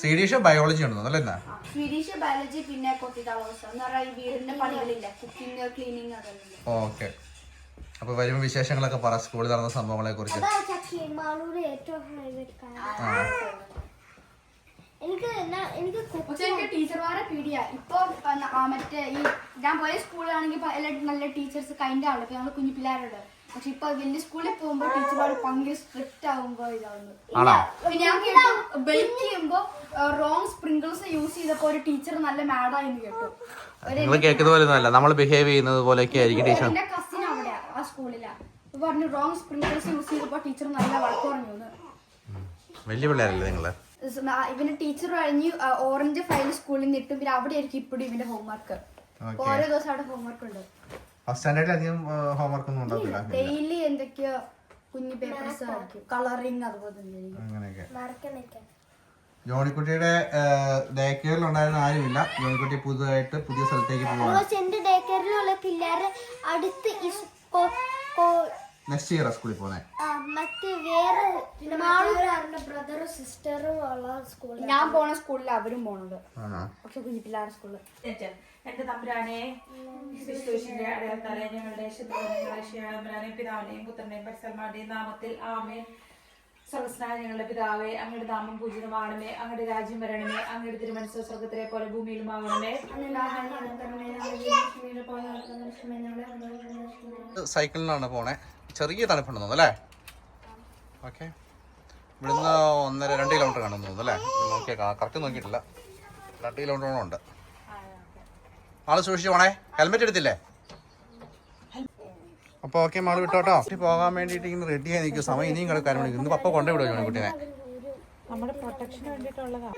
സ്വീഡിഷ് ബയോളജി ഉണ്ടെന്നു അല്ലേ? സ്വീഡിഷ് ബയോളജി പിന്നെ വീടിന്റെ പണികളില്ല, കുക്കിംഗ് ക്ലീനിങ് അതെല്ലാം. ഓക്കെ. അപ്പൊ വരുമ്പോ വിശേഷങ്ങളൊക്കെ പറ, സ്കൂളിൽ നടന്ന സംഭവങ്ങളെ കുറിച്ച്. എനിക്ക് ടീച്ചർമാരെ പീടിയാ. ഇപ്പൊ മറ്റേ ഈ ഞാൻ പോയ സ്കൂളിലാണെങ്കിൽ നല്ല ടീച്ചേഴ്സ് കൈൻഡ് ആണ്. ഇപ്പൊ ഞങ്ങള് കുഞ്ഞു പിള്ളേരുണ്ട്. പക്ഷെ ഇപ്പൊ വലിയ സ്കൂളിൽ പോകുമ്പോ ടീച്ചർമാർ ഭയങ്കര സ്ട്രിക്റ്റ് ആകുമ്പോ ഇതാവുന്നു. പിന്നെ ഞാൻ കേട്ടു ബെൽറ്റ് ചെയ്യുമ്പോ റോങ് സ്പ്രിങ്കിൾസ് യൂസ് ചെയ്തപ്പോ ഒരു ടീച്ചർ നല്ല മാഡായെന്ന് കേട്ടു. നമ്മൾ ബിഹേവ് ചെയ്യുന്നത് പോലെയൊക്കെ ആയിരിക്കും ടീച്ചർ. എന്റെ കസിൻ അവിടെ ആ സ്കൂളിലാ പറഞ്ഞു റോങ് സ്പ്രിങ്കിൾസ് യൂസ് ചെയ്തപ്പോ ടീച്ചർ നല്ല വഴക്ക് പറഞ്ഞു. വലിയ പിള്ളേരല്ലേ നിങ്ങള്? ഇവന്റെ ടീച്ചർ കഴിഞ്ഞ് ഓറഞ്ച് ഫയൽ സ്കൂളിൽ നിന്ന് ഇട്ടും പിന്നെ അവിടെ ആയിരിക്കും ഇപ്പോഴും ഇവന്റെ ഹോംവർക്ക്. ഓരോ ദിവസം അവിടെ ഹോംവർക്ക് ഉണ്ട്. ഡെയിലി എന്തൊക്കെയോ കുഞ്ഞു പേപ്പേഴ്സ് ആയിരിക്കും, കളറിങ് അതുപോലെ. ജോണിക്കുട്ടിയുടെ ഡേ കെയറിൽ ഉണ്ടായിരുന്ന ആരുമില്ല. ജോണിക്കുട്ടി പുതിയ സ്ഥലത്തേക്ക് നെക്സ്റ്റ് ഇയർ സ്കൂളിൽ പോകുന്നത്. ഞാൻ പോണ സ്കൂളിൽ അവരും പോണത്. പക്ഷെ കുഞ്ഞിപ്പിള്ളാരുടെ സ്കൂളിൽ. എന്റെ തമ്പുരാനെ ക്രിസ്തുവിന്റെ അടയാളത്താലെ ഞങ്ങളുടെ പിതാവിനെയും പുത്രനെയും പരിസരമാരുടെയും നാമത്തിൽ ആമേൻ. സർവസ്നായ ഞങ്ങളുടെ പിതാവേ, അങ്ങയുടെ നാമം പൂജിതമാണമേ, അങ്ങയുടെ രാജ്യം വരണമേ, അങ്ങയുടെ തിരുമനസ്സ് സ്വർഗത്തിലെ പോലെ ഭൂമിയിലുമാകണമേ. സൈക്കിളിനാണ് പോണേ. ചെറിയ തണുപ്പുണ്ടെന്ന് തോന്നുന്നു അല്ലേ? ഓക്കെ. ഇവിടുന്ന് 1.5-2 കിലോമീറ്റർ കാണുന്നു തോന്നുന്നു അല്ലേ? നോക്കിയാ കറക്റ്റ് നോക്കിയിട്ടില്ല. 2 കിലോമീറ്ററോളം ഉണ്ട്. ആള് സൂക്ഷിച്ചു പോണേ. ഹെൽമെറ്റ് എടുത്തില്ലേ? അപ്പൊ ഓക്കെ, മാള് വിട്ടോട്ടോ. പോകാൻ വേണ്ടിട്ട് ഇങ്ങനെ റെഡി ആയി നിൽക്കും. സമയം ഇനിയും കിടക്കാൻ വേണ്ടി ഇന്ന് പപ്പ കൊണ്ടുവിടും ജോണിക്കുട്ടിനെ. നമ്മുടെ പ്രൊട്ടക്ഷന് വേണ്ടിട്ടുള്ളതാ.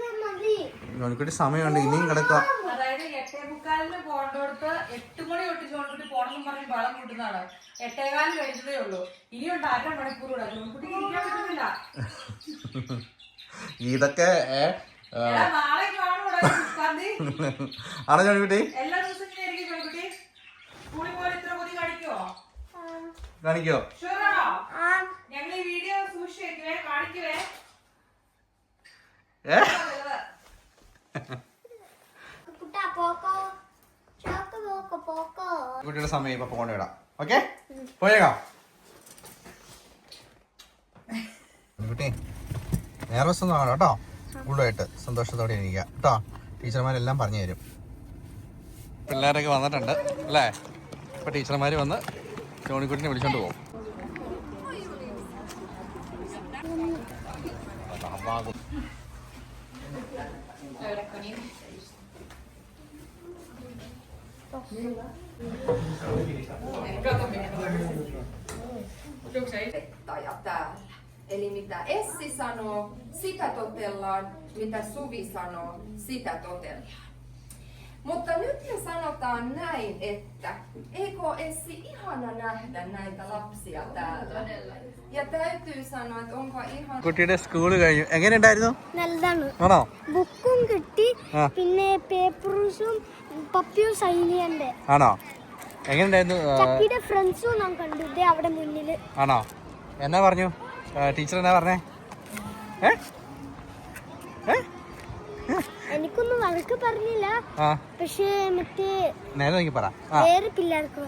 ജോണിക്കുട്ടി സമയമുണ്ട്, ഇനിയും കിടക്കുക. അതായത് 8:45 പോകേണ്ടടുത്ത് 8 മണി തൊട്ട് ജോണിക്കുട്ടി പോണെന്നും പറഞ്ഞ് വളം കൂട്ടുന്നതാണ്. 8:15 കഴിഞ്ഞതേ ഉള്ളൂ. ഇനിയുണ്ട് 1/2 മണിക്കൂർ കൂടെ. ജോണിക്കുട്ടി ഇരിക്കാൻ പറ്റുന്നില്ല. ഇതൊക്കെ നാളെ ആണോ ജോണിക്കുട്ടി? എല്ലാ ദിവസവും ജോണിക്കുട്ടി സ്കൂളിൽ പോലെ ഇത്ര കൊതി കാണിക്കോ? കാണിക്കോ? ഞങ്ങൾ ഈ വീഡിയോ സൂക്ഷിച്ചേ കാണിക്കുവേ. കുട്ടിയുടെ സമയം ഇപ്പൊ കൊണ്ടുവിടാം. ഓക്കെ, പോയേക്കാം. കുട്ടി നേർവസ് ഒന്നും ആണോ കേട്ടോ. കൂടുതലായിട്ട് സന്തോഷത്തോടെ ഇരിക്കുക കേട്ടോ. ടീച്ചർമാരെല്ലാം പറഞ്ഞു തരും. പിള്ളേരൊക്കെ വന്നിട്ടുണ്ട് അല്ലേ? ഇപ്പൊ ടീച്ചർമാർ വന്ന് ജോണിക്കുട്ടിനെ വിളിച്ചോണ്ട് പോകും. Eli mitä Essi sanoo, sitä totellaan, mitä Suvi sanoo, sitä totellaan. Mutta nyt me sanotaan näin, että eikö Essi ihana nähdä näitä lapsia täällä? Ja täytyy sanoa, että onko ihan... കുട്ടിയുടെ സ്കൂള് കഴിഞ്ഞു. എങ്ങനെയുണ്ടായിരുന്നു? നല്ലതാണ്. ആണോ? ബുക്കും കിട്ടി, പിന്നെ പേപ്പറും പപ്പിയും സൈനിയന്റെ. ആണോ? എങ്ങനെയുണ്ടായിരുന്നു? ചക്കിയുടെ ഫ്രണ്ട്സും ഞാൻ കണ്ടു അവിടെ മുന്നില്. ആണോ? എന്നാ പറഞ്ഞു ടീച്ചർ? എന്നാ പറഞ്ഞേ? ഞങ്ങൾക്ക് പറഞ്ഞില്ല, ആ പക്ഷേ മറ്റേ നേരെ നോക്കി പറ. ആ വേറെ പിള്ളേർക്ക്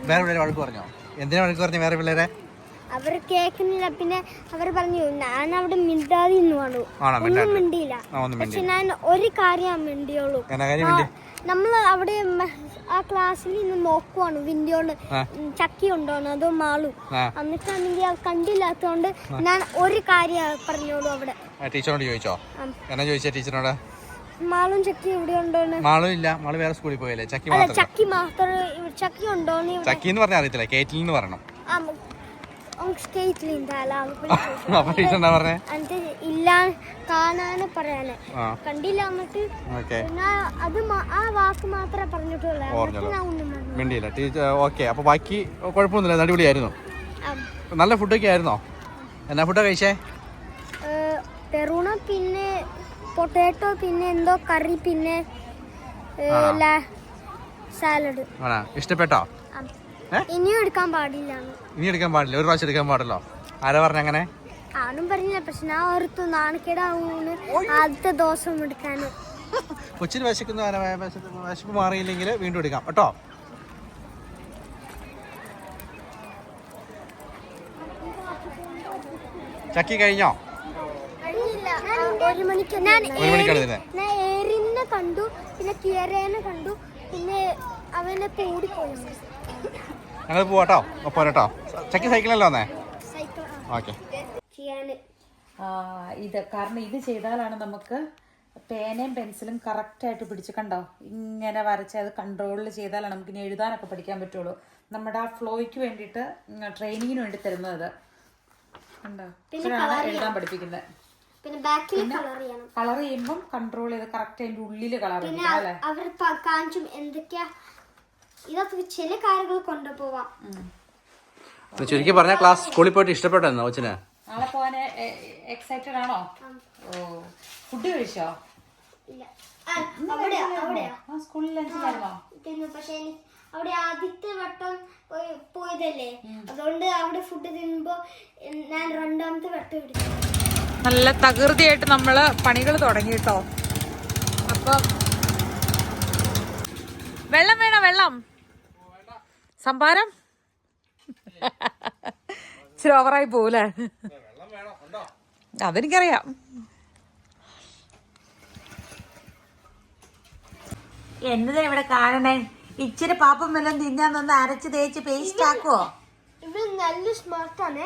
വേറെ പിള്ളേരെ വഴക്ക് പറഞ്ഞോ? എന്തിനാ വഴക്ക് പറഞ്ഞു വേറെ പിള്ളേരെ? അവർ കേൾക്കുന്നില്ല. പിന്നെ അവർ പറഞ്ഞു ഞാൻ അവിടെ മിണ്ടാതെ പറഞ്ഞു. ആണോ ഒന്നും മിണ്ടിയില്ല. ഒന്നും പക്ഷെ ഞാൻ ഒരു കാര്യം മിണ്ടിയുള്ളൂ. എന്നാ കാര്യം വേണ്ടി? നമ്മൾ അവിടെ ആ ക്ലാസ്സിൽ ഇന്ന് നോക്കുവാണ് വിൻഡോണ്ട് ചക്കി ഉണ്ടോന്ന് അതോ മാളും. എന്നിട്ടാണെങ്കിൽ അത് കണ്ടില്ലാത്തോണ്ട് ഞാൻ ഒരു കാര്യം പറഞ്ഞോളൂ അവിടെ. ടീച്ചറോട് ചോദിച്ചോ? എന്നാ ചോദിച്ചാ ടീച്ചറിനോട്? മാളും ചക്കി ഇവിടെ ഉണ്ടോന്ന്. മാളും ഇല്ല, മാള് വേറെ സ്കൂളിൽ പോയല്ലേ. ചക്കി അല്ല, മാത്രം. ചക്കി മാത്രം. ചക്കി ഉണ്ടോന്ന്. ചക്കി എന്ന് പറഞ്ഞാൽ അറിയത്തില്ല, കേറ്റിൽ എന്ന് പറയണം. അപ്പൊ ടീച്ചർ എന്താ പറഞ്ഞേ? എന്നിട്ട് ഇല്ല കാണാന് പറയാന് കണ്ടില്ല. എന്നിട്ട് അത് ആ വാക്ക് മാത്രമേ പറഞ്ഞിട്ടുള്ളൂ. മിണ്ടിയില്ല ടീച്ചർ. ഓക്കെ, അപ്പൊ ബാക്കി കുഴപ്പമൊന്നുമില്ല, അടിപൊളിയായിരുന്നു. നല്ല ഫുഡൊക്കെ ആയിരുന്നോ? എന്നാ ഫുഡാ കഴിച്ചേ? പെറൂണ, പിന്നെ പൊട്ടാറ്റോ, പിന്നെ എന്തോ കറി, പിന്നെ സാലഡ്. ആണോ? ഇഷ്ടപ്പെട്ടോ? ഇനിയും എടുക്കാൻ പാടില്ല. ഇനി എടുക്കാൻ പാടില്ല, ഒരു പ്രാവശ്യം എടുക്കാൻ പാടില്ലോ. ആരാ പറഞ്ഞ അങ്ങനെ? ആരും പറഞ്ഞില്ല, പക്ഷെ ഞാൻ ഓർത്തു നാണക്കേടാവൂന്ന് ആദ്യത്തെ ദിവസം എടുക്കാന്. കൊച്ചിന് വിശപ്പ് മാറിയില്ലെങ്കിൽ വീണ്ടും എടുക്കാം കേട്ടോ. ചക്കി കഴിഞ്ഞോ? ഒരു മണിക്കാണ് ഏറിനെ കണ്ടു, പിന്നെ കിയറേനെ കണ്ടു, പിന്നെ അവനെ കൂടിപ്പോയി. ഞങ്ങൾ പോവാട്ടോ, പോരാട്ടോ. ചക്കി സൈക്കിളല്ലോ വന്നേ? ഓക്കെ. ഇത് കാരണം ഇത് ചെയ്താലാണ് നമുക്ക് പേനയും പെൻസിലും കറക്റ്റായിട്ട് പിടിച്ച് കണ്ടോ ഇങ്ങനെ വരച്ച് അത് കൺട്രോളിൽ ചെയ്താലാണ് നമുക്ക് ഇനി എഴുതാനൊക്കെ പഠിക്കാൻ പറ്റുള്ളൂ. നമ്മുടെ ആ ഫ്ലോയ്ക്ക് വേണ്ടിയിട്ട് ട്രെയിനിങ്ങിന് വേണ്ടി തരുന്നത് കണ്ടോ, ഇപ്പോഴാണ് എഴുതാൻ പഠിപ്പിക്കുന്നത്. പിന്നെ ബാക്കിൽ കളർ ചെയ്യണം. കളർ ചെയ്യുമ്പോൾ കൺട്രോൾ ചെയ്ത് കറക്റ്റ് അതിന്റെ ഉള്ളിൽ കളർ ചെയ്യണം അല്ലേ? അവർ കാണിച്ചും എന്തൊക്കെയാ ഇതൊക്കെ ചില കാര്യങ്ങൾ കൊണ്ടുപോവാം. ചുരുക്കി പറഞ്ഞ ക്ലാസ് സ്കൂളിൽ പോയിട്ട് ഇഷ്ടപ്പെട്ടോ കൊച്ചിന്? നാളെ പോവാൻ എക്സൈറ്റഡ് ആണോ? ഓ, ഫുഡ് കഴിച്ചോ? സ്കൂളിൽ ലഞ്ചിലായിരുന്നോ? പക്ഷെ അവിടെ ആദ്യത്തെ വട്ടം പോയതല്ലേ, അതുകൊണ്ട് അവിടെ ഫുഡ് തിന്നുമ്പോ ഞാൻ രണ്ടാമത്തെ വട്ടം എടുത്തു. നല്ല തകൃതിയായിട്ട് നമ്മള് പണികൾ തുടങ്ങി കേട്ടോ. അപ്പൊ വെള്ളം വേണോ? വെള്ളം സംഭാരം ഇച്ചിരി ഓവറായി പോവൂലേ? അതെനിക്കറിയാം. എന്നതാ ഇവിടെ കാണണേ? ഇച്ചിരി പാപ്പം വല്ലതും തിന്നാന്നൊന്ന് അരച്ച് തേച്ച് പേസ്റ്റ് ആക്കുവോ? ഇവര് നല്ല സ്മാർട്ടാണ്.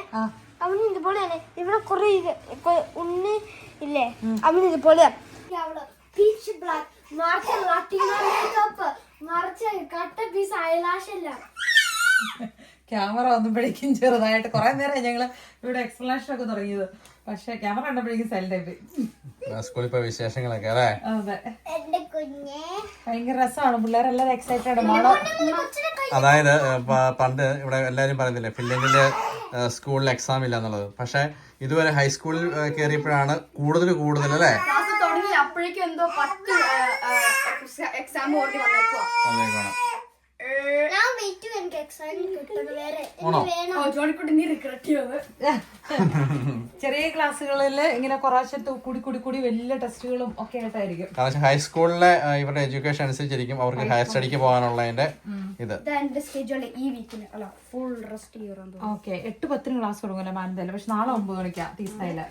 അവന് ഇതുപോലെയാണ്. ഇവിടെ കുറെ ഉണ്ണി ഇല്ലേ, അവന് ഇതുപോലെ പീച്ച് ബ്ലാക്ക് മറിച്ച് കട്ട പീസ് ഐലാഷ് എല്ലാം. ക്യാമറ വന്നപ്പോഴേക്കും ചെറുതായിട്ട് കുറെ നേരം ഞങ്ങള് ഇവിടെ എക്സ്പ്ലനേഷൻ ഒക്കെ തുടങ്ങിയത്, പക്ഷെ ക്യാമറ കണ്ടപ്പോഴേക്കും സൈലന്റ് ആയി. സ്കൂളിൽ പോയ വിശേഷങ്ങളൊക്കെ അല്ലേ? അതെ, ഭയങ്കര രസമാണ്. പിള്ളേരെല്ലാരും എക്സൈറ്റഡ്. അതായത് പണ്ട് ഇവിടെ എല്ലാരും പറയുന്നില്ലേ ഫിൻലൻഡില് സ്കൂളിൽ എക്സാം ഇല്ല എന്നുള്ളത്, പക്ഷെ ഇതുവരെ ഹൈസ്കൂളിൽ കയറിയപ്പോഴാണ് കൂടുതൽ അല്ലേ? അപ്പോഴേക്കും എന്തോ 10 എക്സാം ഓടി വന്നേക്കുവാണ്. ചെറിയ ക്ലാസ്സുകളിൽ ഇങ്ങനെ കുറേശ്ശെ കൂടി വലിയ ടെസ്റ്റുകളും ഒക്കെ ആയിട്ടായിരിക്കും. കാരണം ഹൈസ്കൂളിലെ ഇവരുടെ എഡ്യൂക്കേഷൻ അനുസരിച്ചിരിക്കും അവർക്ക് ഹയർ സ്റ്റഡിക്ക് പോകാനുള്ളതിന്റെ ഇത്. ഓക്കെ, 8:10 ക്ലാസ് തുടങ്ങുമല്ലോ മാനന്തവാടിയിൽ, പക്ഷെ നാളെ 9 മണിക്കാ തീസായില്ല.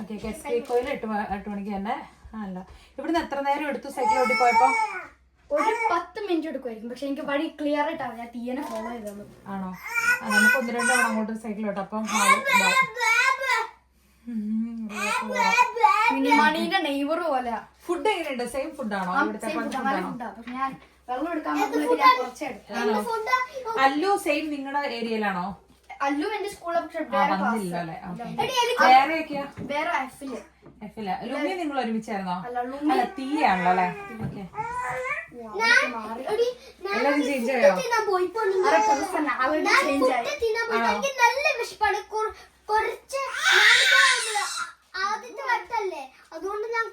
ഓക്കെ, കെസ്കോയിൽ 8 മണിക്ക് തന്നെ. അല്ല, ഇവിടുന്ന് എത്ര നേരം എടുത്തു സൈക്കിൾ ഓടി പോയപ്പോ? ഒരു 10 മിനിറ്റ് എടുക്കുമായിരിക്കും, പക്ഷെ എനിക്ക് വഴി ക്ലിയർ ആയിട്ടാണ് ഞാൻ തീയനെ ഫോളോ ചെയ്തത്. ആണോ? നമുക്ക് 1-2 തവണ അങ്ങോട്ട് സൈക്കിൾ ഓട്ടോ. അപ്പം മണീന്റെ നെയ്ബർ പോലെ. ഫുഡ് എങ്ങനെയുണ്ട്? സെയിം ഫുഡാണോ? ഞാൻ വെള്ളം എടുക്കാൻ കുറച്ചെടുത്തു. അല്ലു സെയിം നിങ്ങളുടെ ഏരിയയിലാണോ? അല്ലു എന്റെ സ്കൂളിൽ വേറെ എഫില്. ലുമി നിങ്ങൾ ഒരുമിച്ചായിരുന്നോ? അല്ല, തീയാണല്ലോ അല്ലേ? ഓക്കെ, എല്ലാരും ചേഞ്ച് ആയോ? നല്ല വിഷപ്പാണ്. കുറച്ച് ആദ്യത്തെ വട്ടല്ലേ, അതുകൊണ്ട് ഞാൻ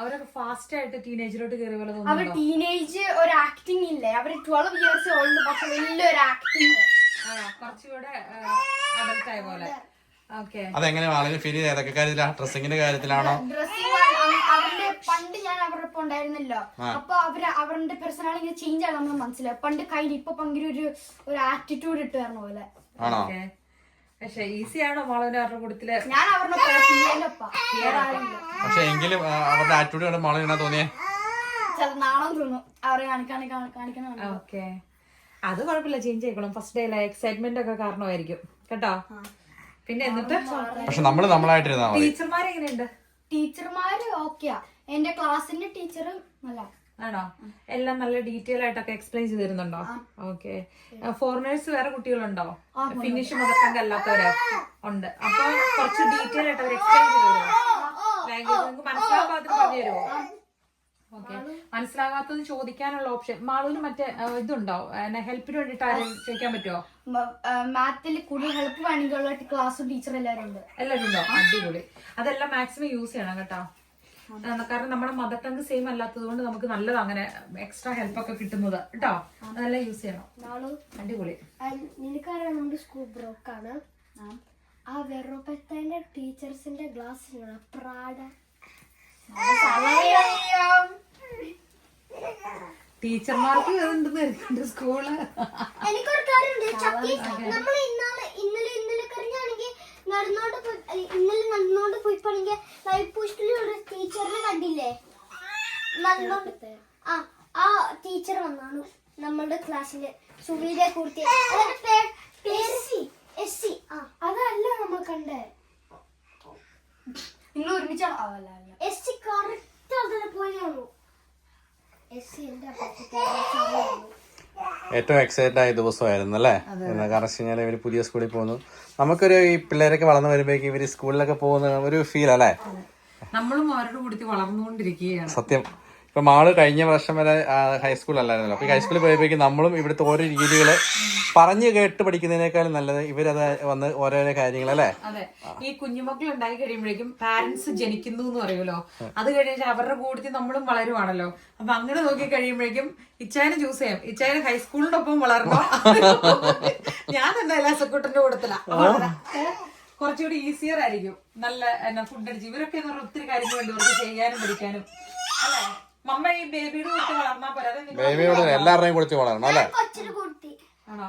അവരൊക്കെ ഫാസ്റ്റ് ആയിട്ട് ടീനേജിലോട്ട് കയറിയ പോലെ അവർ ടീനേജ് ഒരു ആക്ടിങ് ഇല്ലേ, അവര് 12 years ഓൾഡ്, പക്ഷെ വലിയൊരു ആക്ടിങ് കുറച്ചുകൂടെ അഡൽട്ട് ആയ പോലെ. അതെങ്ങനെ ഫീൽ ചെയ്ത്? ഏതൊക്കെ കാര്യത്തിലാണ്? ഡ്രസ്സിങ്ങിന്റെ കാര്യത്തിലാണോ? ഡ്രസ്സിംഗ് അവരുടെ പണ്ട് ഞാൻ അവരുടെ ഒപ്പം ഉണ്ടായിരുന്നല്ലോ, അപ്പൊ അവരുടെ പേഴ്സണാലിറ്റി ചേഞ്ച് ആണ് നമ്മൾ മനസ്സിലാവും. പണ്ട് കയ്യിൽ ഇപ്പൊ ഭയങ്കര ഒരു ആറ്റിറ്റ്യൂഡ് ഇട്ട് തരണ പോലെ. പക്ഷെ ഈസി ആണോ മാളുവിന്റെ അവരുടെ കൂട്ടത്തില്? ഞാൻ അവരുടെ പക്ഷെ എങ്കിലും അവരുടെ ആറ്റിറ്റ്യൂഡ് കണ്ട് മാളു എന്നാ തോന്നിയേ? നാണം തോന്നും അവരെ കാണിക്കണം. ഓക്കെ, അത് കുഴപ്പമില്ല, ചേഞ്ച് ആയിക്കോളും. ഫസ്റ്റ് ഡേ എക്സൈറ്റ്മെന്റ് ഒക്കെ കാരണമായിരിക്കും കേട്ടോ. പിന്നെ എന്നിട്ട് പക്ഷെ നമ്മളായിട്ടിരുന്നാ മതി. ടീച്ചർമാരെങ്ങനെയുണ്ട്? ടീച്ചർമാര് ഓക്കെയാ. എന്റെ ക്ലാസ്സിന്റെ ടീച്ചർ നല്ല ആണോ? എല്ലാം നല്ല ഡീറ്റെയിൽ ആയിട്ടൊക്കെ എക്സ്പ്ലെയിൻ ചെയ്ത് തരുന്നുണ്ടോ? ഓക്കെ. ഫോറിനേഴ്സ് വേറെ കുട്ടികളുണ്ടോ? ഫിനിഷ് മദർട്ടങ് അല്ലാത്തവര് ഉണ്ട്. അപ്പൊ കുറച്ച് ഡീറ്റെയിൽ ആയിട്ട് അവർ എക്സ്പ്ലെയിൻ ചെയ്ത് തരുമോ? ലാംഗ്വേജ് നിങ്ങൾക്ക് മനസ്സിലാകാത്തത് പറഞ്ഞു തരുമോ? ഓക്കെ. മനസ്സിലാകാത്തത് ചോദിക്കാനുള്ള ഓപ്ഷൻ മാളൂന് മറ്റേ ഇതുണ്ടോ? ഹെൽപ്പിന് വേണ്ടിട്ട് ആരും ചോദിക്കാൻ പറ്റുമോ? മാത്തിൽ കൂടുതൽ ഹെൽപ്പ് വേണമെങ്കിൽ ക്ലാസ് ടീച്ചർ എല്ലാവരും ഉണ്ട്. എല്ലാവരും ഉണ്ടോ? അടിപൊളി. അതെല്ലാം മാക്സിമം യൂസ് ചെയ്യണം കേട്ടോ. കാരണം നമ്മുടെ മദർ ടങ് സെയിം അല്ലാത്തത് കൊണ്ട് നമുക്ക് നല്ലത് അങ്ങനെ എക്സ്ട്രാ ഹെൽപ്പ് ഒക്കെ കിട്ടുന്നത് കേട്ടോ. അതെല്ലാം യൂസ് ചെയ്യണം. അടിപൊളി. നിനക്കറിയാം നമ്മുടെ സ്കൂൾ ബ്രോക്കാണ്. ആ വെറുപ്പത്തിന്റെ ടീച്ചേഴ്സിന്റെ ഗ്ലാസ് പ്രാഡ ടീച്ചർമാർക്ക് എന്തെന്ന് സ്കൂള്. എനിക്കൊരു കാര്യമുണ്ട്. നമ്മൾ ഇന്നലെ കറിഞ്ഞാണെങ്കിൽ ഇന്നലെ നടന്നോണ്ട് പോയിപ്പാണെങ്കിൽ ലൈഫ് പോസ്റ്റിലുള്ള ടീച്ചറിനെ കണ്ടില്ലേ? നടന്നോണ്ട് ആ ടീച്ചർ വന്നാണ് നമ്മളുടെ ക്ലാസ്സില് സുവീരെ കുറിച്ച്. അതല്ല നമ്മൾ കണ്ടേ. നിങ്ങൾ ഒരുമിച്ചാണ് എസ് കറക്റ്റ് അതിനെ പോലെയാണോ? എസ് എന്റെ ഏറ്റവും എക്സൈറ്റഡ് ആയ ദിവസമായിരുന്നു അല്ലേ? കാരണം വെച്ച് കഴിഞ്ഞാൽ ഇവര് പുതിയ സ്കൂളിൽ പോകുന്നു. നമുക്കൊരു ഈ പിള്ളേരൊക്കെ വളർന്നു വരുമ്പോഴേക്കും ഇവര് സ്കൂളിലൊക്കെ പോകുന്ന ഒരു ഫീൽ അല്ലേ? നമ്മളും അവരുടെ കൂടി വളർന്നുകൊണ്ടിരിക്കുകയാണ് സത്യം. ഇപ്പൊ മാള് കഴിഞ്ഞ വർഷം വരെ ഹൈസ്കൂൾ അല്ലായിരുന്നല്ലോ. അപ്പൊ ഈ ഹൈസ്കൂളിൽ പോയപ്പോഴേക്കും നമ്മളും ഇവിടുത്തെ ഓരോ രീതികള് പറഞ്ഞു കേട്ട് പഠിക്കുന്നതിനേക്കാളും നല്ലത് ഇവരത് വന്ന് ഓരോരോ കാര്യങ്ങൾ അല്ലേ? അതെ. ഈ കുഞ്ഞുമക്കൾ ഉണ്ടായി കഴിയുമ്പോഴേക്കും പാരന്റ്സ് ജനിക്കുന്നു എന്ന് പറയുമല്ലോ. അത് കഴിഞ്ഞാൽ അവരുടെ കൂട്ടത്തിൽ നമ്മളും വളരുവാണല്ലോ. അപ്പൊ അങ്ങനെ നോക്കി കഴിയുമ്പോഴേക്കും ഇച്ചായനെ ചൂസ് ചെയ്യാം. ഇച്ചായന് ഹൈസ്കൂളിന്റെ ഒപ്പം വളർന്നോ? ഞാൻ എന്തായാലും സെക്യൂട്ടറിന്റെ കൂട്ടത്തിലാ. കുറച്ചുകൂടി ഈസിയർ ആയിരിക്കും. നല്ല ഫുഡ് അടിച്ച് ഇവരൊക്കെ ഒത്തിരി കാര്യങ്ങൾ വേണ്ടി ഇവർക്ക് ചെയ്യാനും പഠിക്കാനും അല്ലേ? മമ്മ ഈ ബേബിയുടെ കൂട്ടി വളർന്നാ പോലെ. ബേബിയോട് എല്ലാവരുടെയും കൊടുത്ത് വളരണം അല്ലേ? ആണോ?